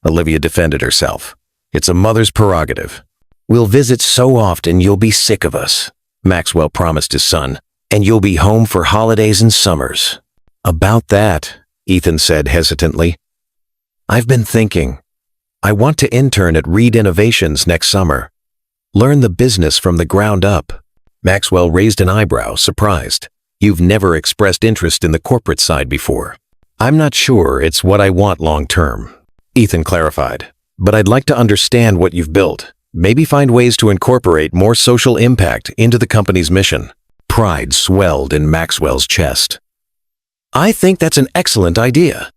Speaker 2: Olivia defended herself. It's a mother's prerogative. We'll visit so often you'll be sick of us, Maxwell promised his son, and you'll be home for holidays and summers. About that, Ethan said hesitantly. I've been thinking. I want to intern at Reed Innovations next summer. Learn the business from the ground up. Maxwell raised an eyebrow, surprised. You've never expressed interest in the corporate side before. I'm not sure it's what I want long-term, Ethan clarified. But I'd like to understand what you've built. Maybe find ways to incorporate more social impact into the company's mission. Pride swelled in Maxwell's chest. I think that's an excellent idea.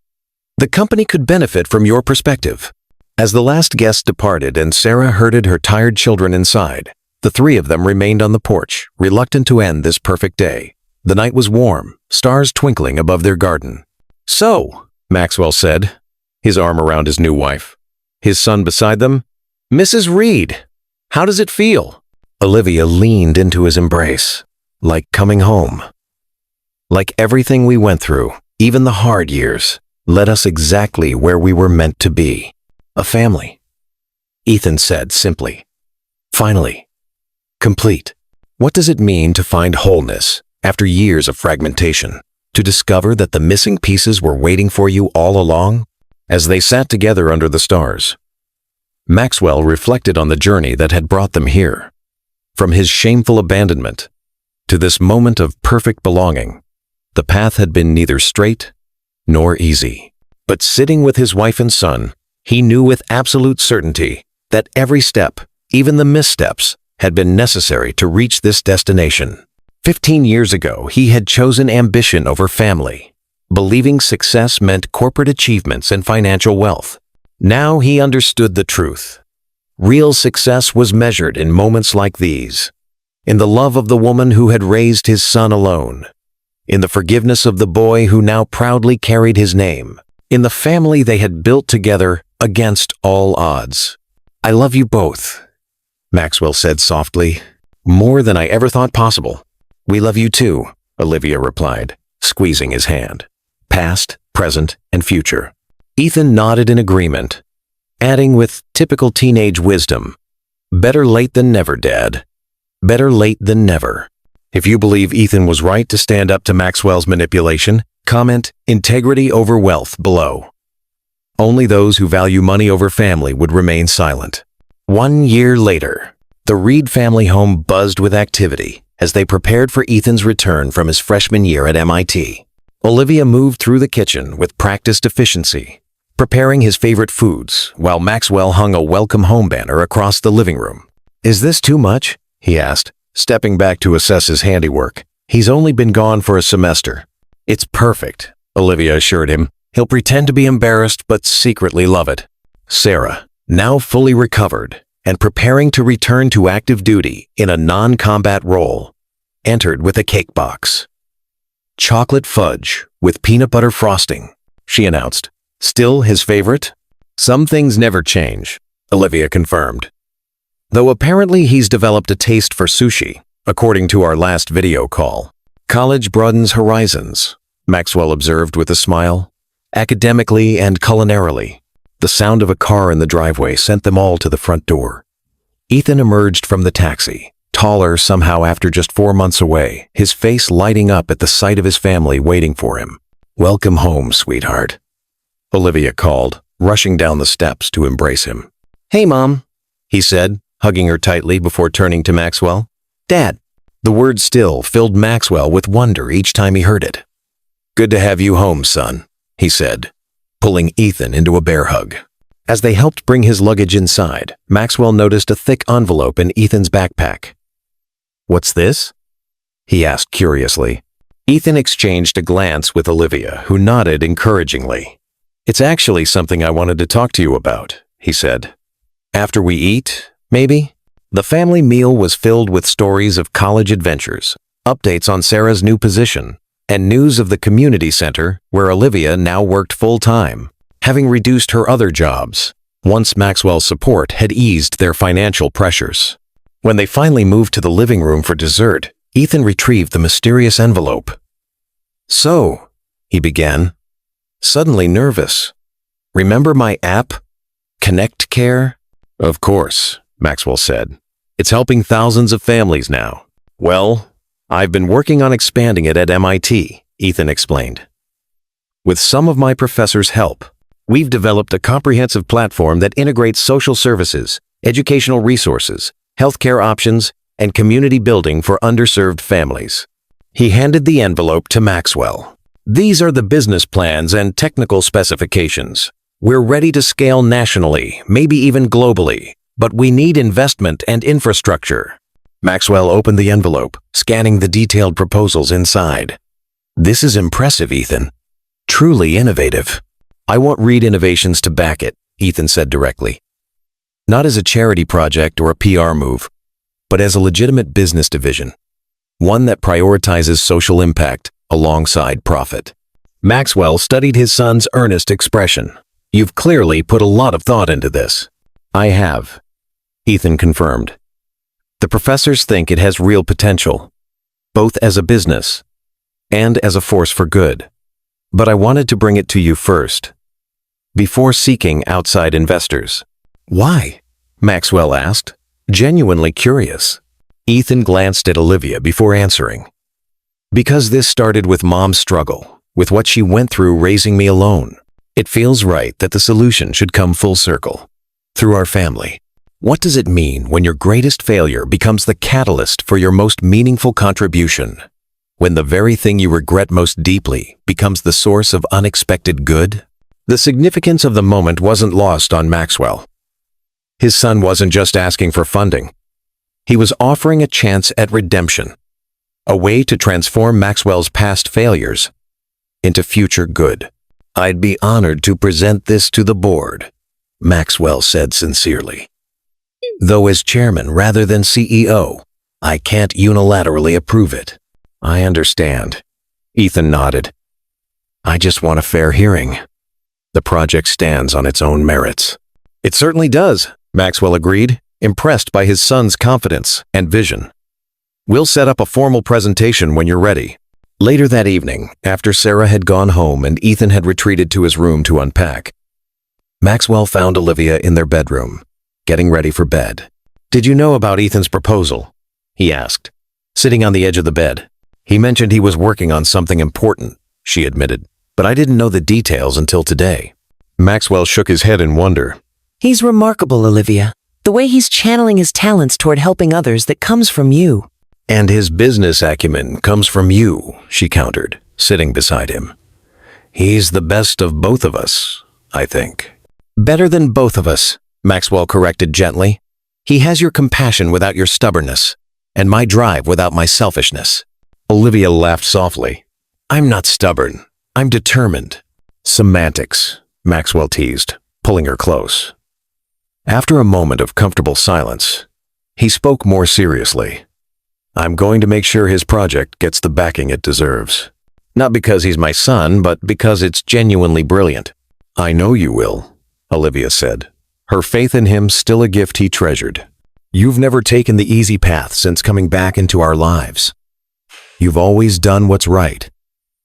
Speaker 2: The company could benefit from your perspective. As the last guest departed and Sarah herded her tired children inside, the three of them remained on the porch, reluctant to end this perfect day. The night was warm, stars twinkling above their garden. So, Maxwell said, his arm around his new wife. His son beside them, Mrs. Reed, how does it feel? Olivia leaned into his embrace, like coming home. Like everything we went through, even the hard years, led us exactly where we were meant to be. A family, Ethan said simply. Finally. Complete. What does it mean to find wholeness after years of fragmentation? To discover that the missing pieces were waiting for you all along? As they sat together under the stars, Maxwell reflected on the journey that had brought them here. From his shameful abandonment to this moment of perfect belonging, the path had been neither straight nor easy. But sitting with his wife and son, he knew with absolute certainty that every step, even the missteps, had been necessary to reach this destination. 15 years ago, he had chosen ambition over family, believing success meant corporate achievements and financial wealth. Now he understood the truth. Real success was measured in moments like these, in the love of the woman who had raised his son alone, in the forgiveness of the boy who now proudly carried his name, in the family they had built together against all odds. I love you both, Maxwell said softly, more than I ever thought possible. We love you too, Olivia replied, squeezing his hand. Past, present, and future. Ethan nodded in agreement, adding with typical teenage wisdom, better late than never, Dad. Better late than never. If you believe Ethan was right to stand up to Maxwell's manipulation, comment integrity over wealth below. Only those who value money over family would remain silent. 1 year later, the Reed family home buzzed with activity as they prepared for Ethan's return from his freshman year at MIT. Olivia moved through the kitchen with practiced efficiency, preparing his favorite foods, while Maxwell hung a welcome home banner across the living room. Is this too much? He asked, stepping back to assess his handiwork. He's only been gone for a semester. It's perfect, Olivia assured him. He'll pretend to be embarrassed but secretly love it. Sarah, now fully recovered and preparing to return to active duty in a non-combat role, entered with a cake box. Chocolate fudge with peanut butter frosting, she announced. Still his favorite? Some things never change, Olivia confirmed. Though apparently he's developed a taste for sushi, according to our last video call. College broadens horizons, Maxwell observed with a smile. Academically and culinarily. The sound of a car in the driveway sent them all to the front door. Ethan emerged from the taxi, taller somehow after just 4 months away, his face lighting up at the sight of his family waiting for him. "Welcome home, sweetheart," Olivia called, rushing down the steps to embrace him. "Hey, Mom," he said, hugging her tightly before turning to Maxwell. "Dad." The word still filled Maxwell with wonder each time he heard it. "Good to have you home, son," he said, pulling Ethan into a bear hug. As they helped bring his luggage inside, Maxwell noticed a thick envelope in Ethan's backpack. "What's this?" he asked curiously. Ethan exchanged a glance with Olivia, who nodded encouragingly. "It's actually something I wanted to talk to you about," he said. "After we eat, maybe?" The family meal was filled with stories of college adventures, updates on Sarah's new position, and news of the community center where Olivia now worked full-time, having reduced her other jobs, once Maxwell's support had eased their financial pressures. When they finally moved to the living room for dessert, Ethan retrieved the mysterious envelope. "So," he began, suddenly nervous. "Remember my app? Connect Care?" "Of course," Maxwell said. "It's helping thousands of families now." "Well, I've been working on expanding it at MIT, Ethan explained. "With some of my professors' help, we've developed a comprehensive platform that integrates social services, educational resources, healthcare options, and community building for underserved families." He handed the envelope to Maxwell. "These are the business plans and technical specifications. We're ready to scale nationally, maybe even globally, but we need investment and infrastructure." Maxwell opened the envelope, scanning the detailed proposals inside. "This is impressive, Ethan. Truly innovative." "I won't read innovations to back it," Ethan said directly. "Not as a charity project or a PR move, but as a legitimate business division. One that prioritizes social impact alongside profit." Maxwell studied his son's earnest expression. "You've clearly put a lot of thought into this." "I have," Ethan confirmed. "The professors think it has real potential, both as a business and as a force for good. But I wanted to bring it to you first, before seeking outside investors." "Why?" Maxwell asked, genuinely curious. Ethan glanced at Olivia before answering. "Because this started with Mom's struggle, with what she went through raising me alone. It feels right that the solution should come full circle, through our family. What does it mean when your greatest failure becomes the catalyst for your most meaningful contribution? When the very thing you regret most deeply becomes the source of unexpected good?" The significance of the moment wasn't lost on Maxwell. His son wasn't just asking for funding. He was offering a chance at redemption, a way to transform Maxwell's past failures into future good. "I'd be honored to present this to the board," Maxwell said sincerely. "Though as chairman rather than CEO, I can't unilaterally approve it." "I understand," Ethan nodded. "I just want a fair hearing. The project stands on its own merits." "It certainly does," Maxwell agreed, impressed by his son's confidence and vision. "We'll set up a formal presentation when you're ready." Later that evening, after Sarah had gone home and Ethan had retreated to his room to unpack, Maxwell found Olivia in their bedroom, getting ready for bed. "Did you know about Ethan's proposal?" he asked, sitting on the edge of the bed. "He mentioned he was working on something important," she admitted, "but I didn't know the details until today." Maxwell shook his head in wonder.
Speaker 3: He's remarkable, Olivia. The way he's channeling his talents toward helping others that comes from you.
Speaker 2: "And his business acumen comes from you," she countered, sitting beside him. "He's the best of both of us, I think." "Better than both of us," Maxwell corrected gently. "He has your compassion without your stubbornness, and my drive without my selfishness." Olivia laughed softly. "I'm not stubborn. I'm determined." "Semantics," Maxwell teased, pulling her close. After a moment of comfortable silence, he spoke more seriously. "I'm going to make sure his project gets the backing it deserves. Not because he's my son, but because it's genuinely brilliant." "I know you will," Olivia said, her faith in him still a gift he treasured. You've never taken the easy path since coming back into our lives. You've always done what's right,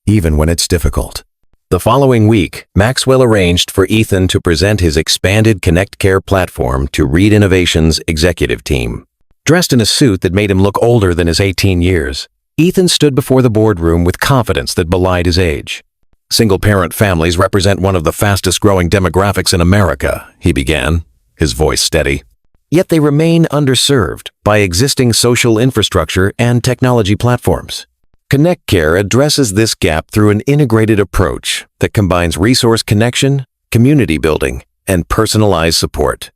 Speaker 2: even when it's difficult. The following week, Maxwell arranged for Ethan to present his expanded Connect Care platform to Reed Innovations' executive team. Dressed in a suit that made him look older than his 18 years, Ethan stood before the boardroom with confidence that belied his age. Single-parent families represent one of the fastest-growing demographics in America, he began, his voice steady. Yet they remain underserved by existing social infrastructure and technology platforms. Connect Care addresses this gap through an integrated approach that combines resource connection, community building, and personalized support.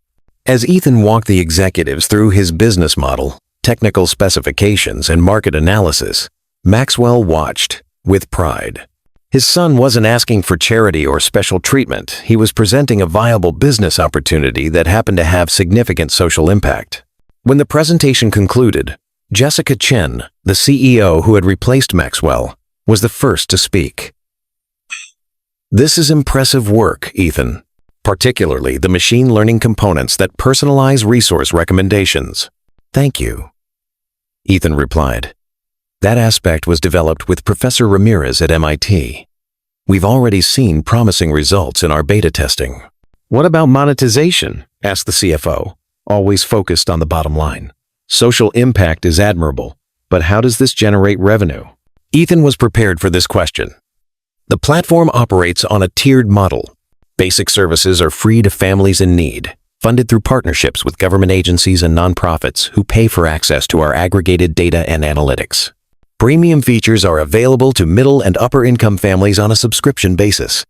Speaker 2: As Ethan walked the executives through his business model, technical specifications, and market analysis, Maxwell watched with pride. His son wasn't asking for charity or special treatment. He was presenting a viable business opportunity that happened to have significant social impact. When the presentation concluded, Jessica Chen, the CEO who had replaced Maxwell, was the first to speak. This is impressive work, Ethan, particularly the machine learning components that personalize resource recommendations. Thank you, Ethan replied. That aspect was developed with Professor Ramirez at MIT. We've already seen promising results in our beta testing. What about monetization? Asked the CFO, always focused on the bottom line. Social impact is admirable, but how does this generate revenue? Ethan was prepared for this question. The platform operates on a tiered model. Basic services are free to families in need, funded through partnerships with government agencies and nonprofits who pay for access to our aggregated data and analytics. Premium features are available to middle and upper income families on a subscription basis.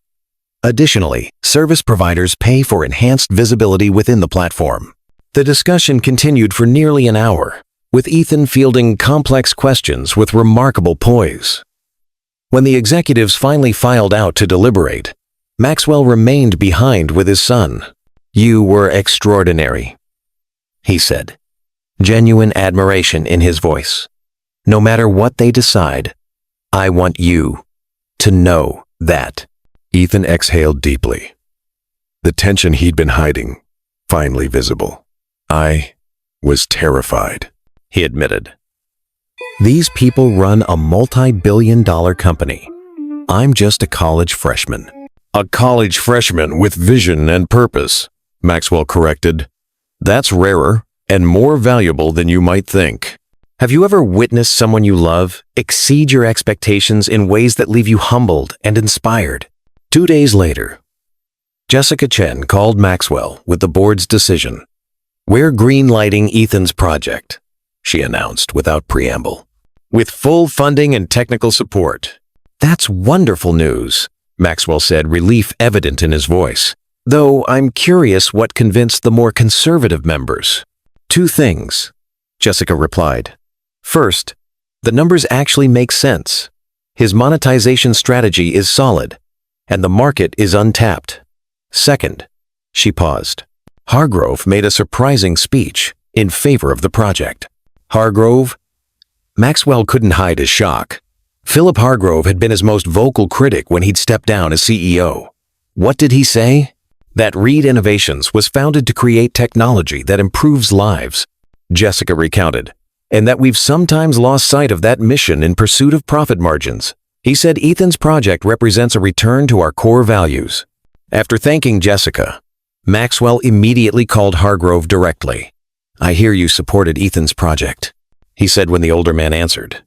Speaker 2: Additionally, service providers pay for enhanced visibility within the platform. The discussion continued for nearly an hour, with Ethan fielding complex questions with remarkable poise. When the executives finally filed out to deliberate, Maxwell remained behind with his son. You were extraordinary, he said, genuine admiration in his voice. No matter what they decide, I want you to know that. Ethan exhaled deeply. The tension he'd been hiding, finally visible. I was terrified, he admitted. These people run a multi-billion-dollar company. I'm just a college freshman. A college freshman with vision and purpose, Maxwell corrected. That's rarer and more valuable than you might think. Have you ever witnessed someone you love exceed your expectations in ways that leave you humbled and inspired? 2 days later, Jessica Chen called Maxwell with the board's decision. We're green-lighting Ethan's project, she announced without preamble, with full funding and technical support. That's wonderful news, Maxwell said, relief evident in his voice. Though I'm curious what convinced the more conservative members. 2 things, Jessica replied. First, the numbers actually make sense. His monetization strategy is solid, and the market is untapped. Second, she paused. Hargrove made a surprising speech in favor of the project. Hargrove? Maxwell couldn't hide his shock. Philip Hargrove had been his most vocal critic when he'd stepped down as CEO. What did he say? That Reed Innovations was founded to create technology that improves lives, Jessica recounted, and that we've sometimes lost sight of that mission in pursuit of profit margins. He said Ethan's project represents a return to our core values. After thanking Jessica, Maxwell immediately called Hargrove directly. I hear you supported Ethan's project, he said when the older man answered.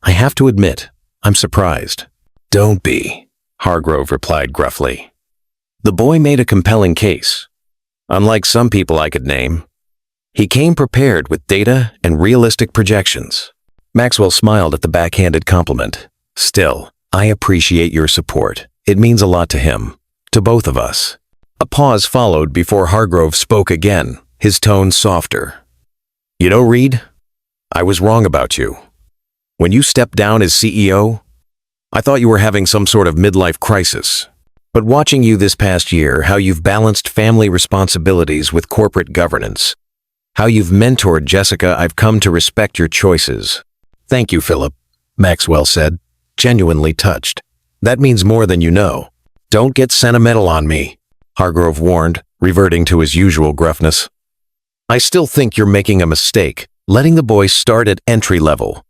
Speaker 2: I have to admit, I'm surprised. Don't be, Hargrove replied gruffly. The boy made a compelling case. Unlike some people I could name, he came prepared with data and realistic projections. Maxwell smiled at the backhanded compliment. Still, I appreciate your support. It means a lot to him, to both of us. A pause followed before Hargrove spoke again, his tone softer. You know, Reed, I was wrong about you. When you stepped down as CEO, I thought you were having some sort of midlife crisis. But watching you this past year, how you've balanced family responsibilities with corporate governance, how you've mentored Jessica, I've come to respect your choices. Thank you, Philip, Maxwell said, genuinely touched. That means more than you know. Don't get sentimental on me, Hargrove warned, reverting to his usual gruffness. I still think you're making a mistake, letting the boy start at entry level.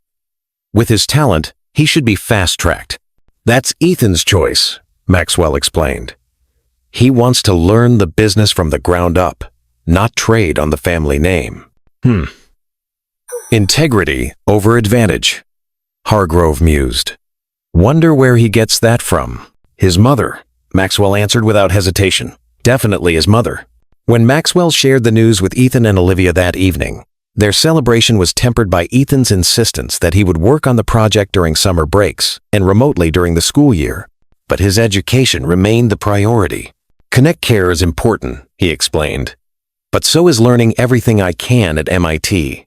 Speaker 2: With his talent, he should be fast-tracked. That's Ethan's choice, Maxwell explained. He wants to learn the business from the ground up, not trade on the family name. Integrity over advantage, Hargrove mused. Wonder where he gets that from. His mother, Maxwell answered without hesitation. Definitely his mother. When Maxwell shared the news with Ethan and Olivia that evening, their celebration was tempered by Ethan's insistence that he would work on the project during summer breaks and remotely during the school year. But his education remained the priority. Connect Care is important, he explained. But so is learning everything I can at MIT.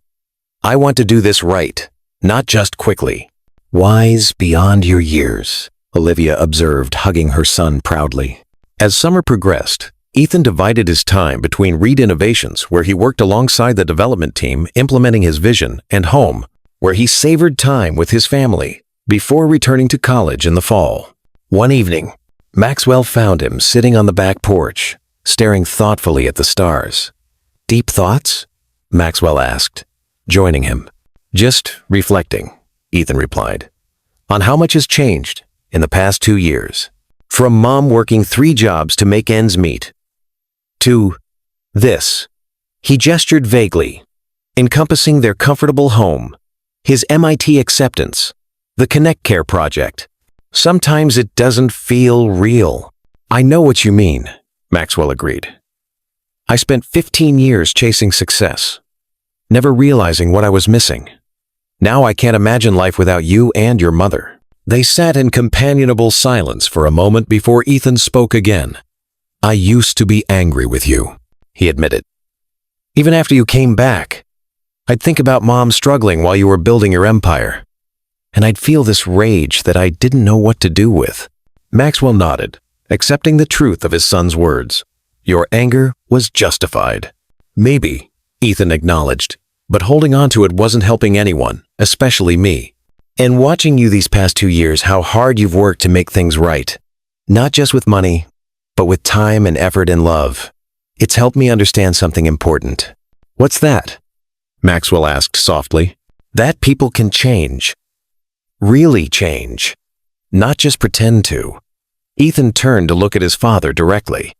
Speaker 2: I want to do this right, not just quickly. Wise beyond your years, Olivia observed, hugging her son proudly. As summer progressed, Ethan divided his time between Reed Innovations, where he worked alongside the development team implementing his vision, and home, where he savored time with his family before returning to college in the fall. One evening, Maxwell found him sitting on the back porch, staring thoughtfully at the stars. Deep thoughts? Maxwell asked, joining him. Just reflecting, Ethan replied, on how much has changed in the past 2 years. From mom working 3 jobs to make ends meet, to this. He gestured vaguely, encompassing their comfortable home, his MIT acceptance, the Connect Care project. Sometimes it doesn't feel real. I know what you mean, Maxwell agreed. I spent 15 years chasing success, never realizing what I was missing. Now I can't imagine life without you and your mother. They sat in companionable silence for a moment before Ethan spoke again. I used to be angry with you, he admitted. Even after you came back, I'd think about mom struggling while you were building your empire, and I'd feel this rage that I didn't know what to do with. Maxwell nodded, accepting the truth of his son's words. Your anger was justified. Maybe, Ethan acknowledged, but holding on to it wasn't helping anyone, especially me. And watching you these past 2 years, how hard you've worked to make things right, not just with money, but with time and effort and love. It's helped me understand something important. What's that? Maxwell asked softly. That people can change. Really change. Not just pretend to. Ethan turned to look at his father directly.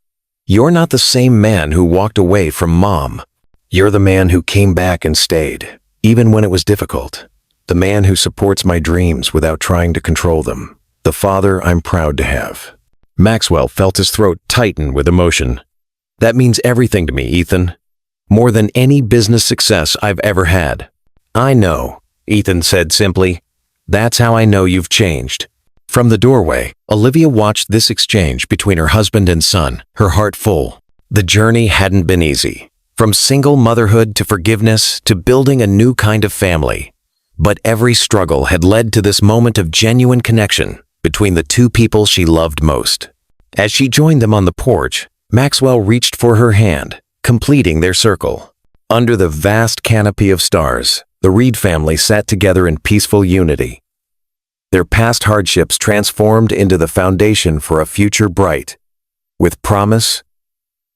Speaker 2: You're not the same man who walked away from mom. You're the man who came back and stayed, even when it was difficult. The man who supports my dreams without trying to control them. The father I'm proud to have. Maxwell felt his throat tighten with emotion. That means everything to me, Ethan. More than any business success I've ever had. I know, Ethan said simply. That's how I know you've changed. From the doorway, Olivia watched this exchange between her husband and son, her heart full. The journey hadn't been easy. From single motherhood to forgiveness to building a new kind of family. But every struggle had led to this moment of genuine connection between the 2 people she loved most. As she joined them on the porch, Maxwell reached for her hand, completing their circle. Under the vast canopy of stars, the Reed family sat together in peaceful unity. Their past hardships transformed into the foundation for a future bright, with promise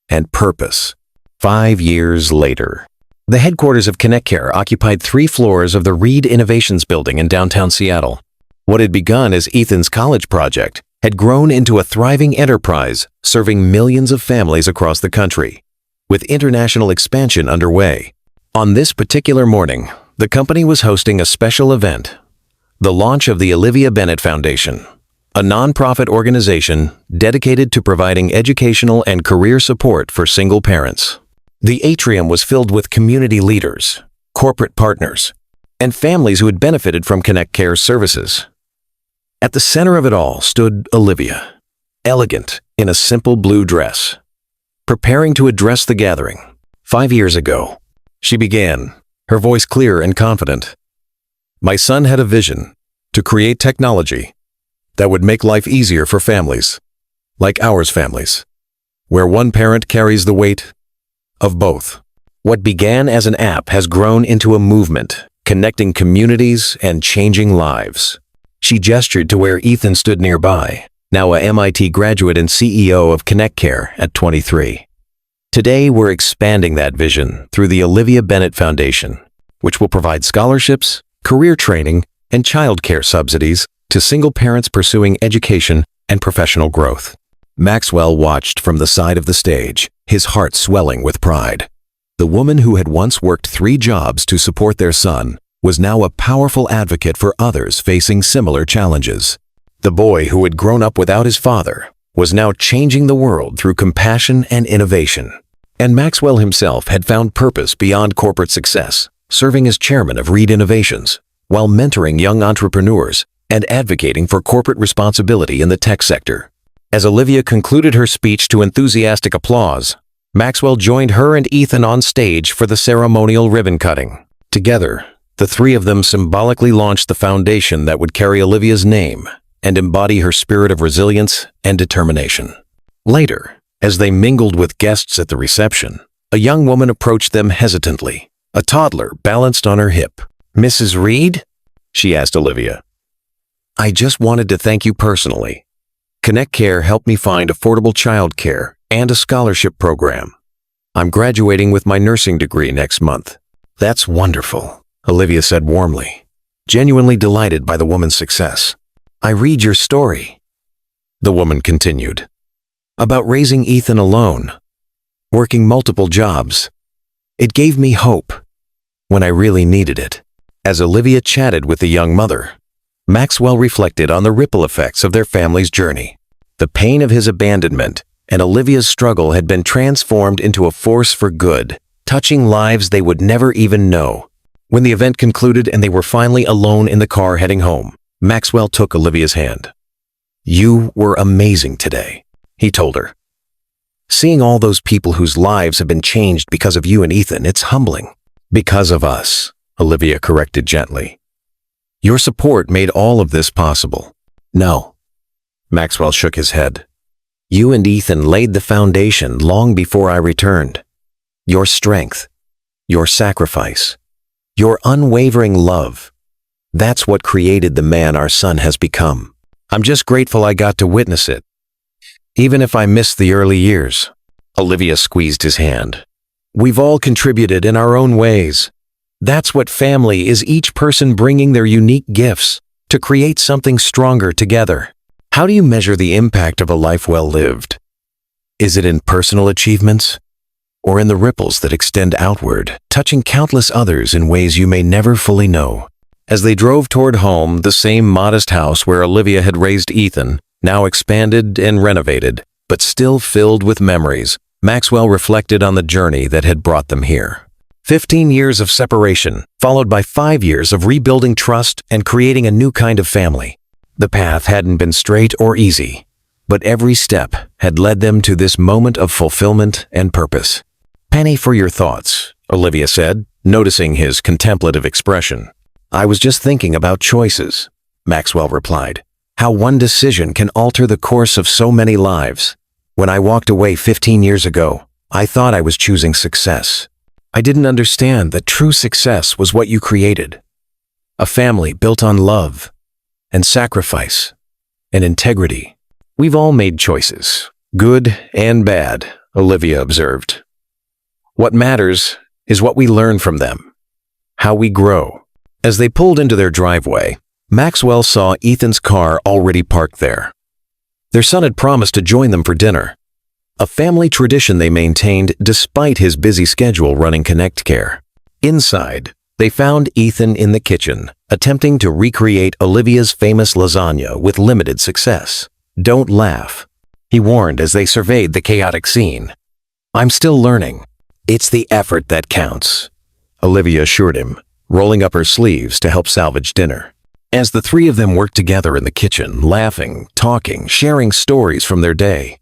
Speaker 2: and purpose. 5 years later, the headquarters of Connect Care occupied 3 floors of the Reed Innovations building in downtown Seattle. What had begun as Ethan's college project had grown into a thriving enterprise serving millions of families across the country, with international expansion underway. On this particular morning, the company was hosting a special event, the launch of the Olivia Bennett Foundation, a nonprofit organization dedicated to providing educational and career support for single parents. The atrium was filled with community leaders, corporate partners, and families who had benefited from Connect Care's services. At the center of it all stood Olivia, elegant in a simple blue dress, preparing to address the gathering. 5 years ago, she began, her voice clear and confident. My son had a vision to create technology that would make life easier for families, like ours families, where one parent carries the weight of both. What began as an app has grown into a movement, connecting communities and changing lives. She gestured to where Ethan stood nearby. now a MIT graduate and CEO of ConnectCare at 23. Today, we're expanding that vision through the Olivia Bennett Foundation, which will provide scholarships, career training, and childcare subsidies to single parents pursuing education and professional growth. Maxwell watched from the side of the stage, his heart swelling with pride. The woman who had once worked 3 jobs to support their son was now a powerful advocate for others facing similar challenges. The boy who had grown up without his father was now changing the world through compassion and innovation. And Maxwell himself had found purpose beyond corporate success, serving as chairman of Reed Innovations, while mentoring young entrepreneurs and advocating for corporate responsibility in the tech sector. As Olivia concluded her speech to enthusiastic applause, Maxwell joined her and Ethan on stage for the ceremonial ribbon cutting. Together, the 3 of them symbolically launched the foundation that would carry Olivia's name and embody her spirit of resilience and determination. Later, as they mingled with guests at the reception, a young woman approached them hesitantly, a toddler balanced on her hip. "Mrs. Reed?" she asked Olivia. "I just wanted to thank you personally. ConnectCare helped me find affordable childcare and a scholarship program. I'm graduating with my nursing degree next month." "That's wonderful," Olivia said warmly, genuinely delighted by the woman's success. "I read your story," the woman continued, "about raising Ethan alone, working multiple jobs. It gave me hope when I really needed it." As Olivia chatted with the young mother, Maxwell reflected on the ripple effects of their family's journey. The pain of his abandonment and Olivia's struggle had been transformed into a force for good, touching lives they would never even know. When the event concluded and they were finally alone in the car heading home, Maxwell took Olivia's hand. "You were amazing today," he told her. "Seeing all those people whose lives have been changed because of you and Ethan, it's humbling." "Because of us," Olivia corrected gently. "Your support made all of this possible." "No," Maxwell shook his head. "You and Ethan laid the foundation long before I returned. Your strength, your sacrifice, your unwavering love, that's what created the man our son has become. I'm just grateful I got to witness it, even if I missed the early years." Olivia squeezed his hand. "We've all contributed in our own ways. That's what family is, each person bringing their unique gifts to create something stronger together." How do you measure the impact of a life well lived? Is it in personal achievements, or in the ripples that extend outward, touching countless others in ways you may never fully know? As they drove toward home, the same modest house where Olivia had raised Ethan, now expanded and renovated, but still filled with memories, Maxwell reflected on the journey that had brought them here. 15 years of separation, followed by 5 years of rebuilding trust and creating a new kind of family. The path hadn't been straight or easy, but every step had led them to this moment of fulfillment and purpose. "Penny for your thoughts," Olivia said, noticing his contemplative expression. "I was just thinking about choices," Maxwell replied. "How one decision can alter the course of so many lives. When I walked away 15 years ago, I thought I was choosing success. I didn't understand that true success was what you created. A family built on love and sacrifice and integrity. We've all made choices, good and bad," Olivia observed. "What matters is what we learn from them, how we grow." As they pulled into their driveway, Maxwell saw Ethan's car already parked there. Their son had promised to join them for dinner, a family tradition they maintained despite his busy schedule running ConnectCare. Inside, they found Ethan in the kitchen, attempting to recreate Olivia's famous lasagna with limited success. "Don't laugh," he warned as they surveyed the chaotic scene. "I'm still learning. It's the effort that counts," Olivia assured him, rolling up her sleeves to help salvage dinner. As the 3 of them worked together in the kitchen, laughing, talking, sharing stories from their day,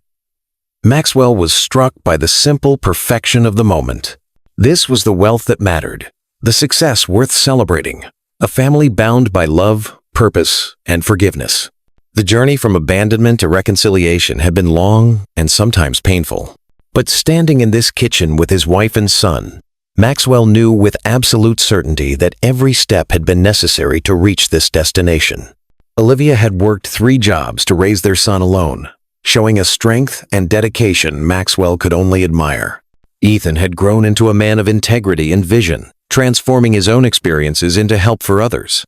Speaker 2: Maxwell was struck by the simple perfection of the moment. This was the wealth that mattered, the success worth celebrating, a family bound by love, purpose, and forgiveness. The journey from abandonment to reconciliation had been long and sometimes painful. But standing in this kitchen with his wife and son, Maxwell knew with absolute certainty that every step had been necessary to reach this destination. Olivia had worked 3 jobs to raise their son alone, showing a strength and dedication Maxwell could only admire. Ethan had grown into a man of integrity and vision, transforming his own experiences into help for others.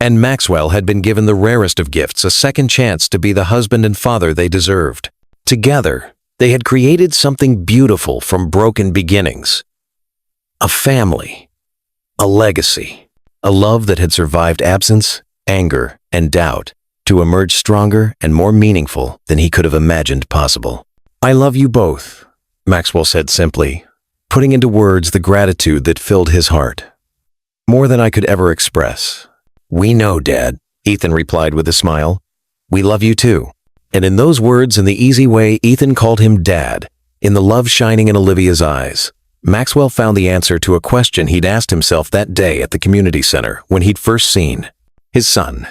Speaker 2: And Maxwell had been given the rarest of gifts, a second chance to be the husband and father they deserved. Together, they had created something beautiful from broken beginnings. A family, a legacy, a love that had survived absence, anger, and doubt to emerge stronger and more meaningful than he could have imagined possible. "I love you both," Maxwell said simply, putting into words the gratitude that filled his heart. "More than I could ever express." "We know, Dad," Ethan replied with a smile. "We love you too." And in those words, in the easy way Ethan called him Dad, in the love shining in Olivia's eyes, Maxwell found the answer to a question he'd asked himself that day at the community center when he'd first seen his son.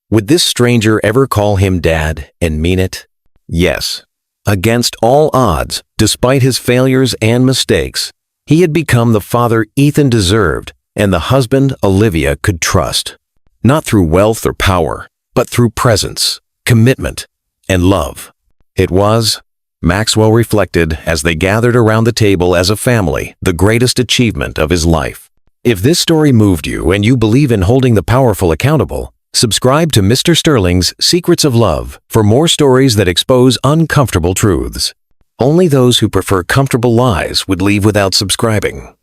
Speaker 2: Would this stranger ever call him Dad and mean it? Yes. Against all odds, despite his failures and mistakes, he had become the father Ethan deserved and the husband Olivia could trust. Not through wealth or power, but through presence, commitment, and love. It was, Maxwell reflected as they gathered around the table as a family, the greatest achievement of his life. If this story moved you and you believe in holding the powerful accountable, subscribe to Mr. Sterling's Secrets of Love for more stories that expose uncomfortable truths. Only those who prefer comfortable lies would leave without subscribing.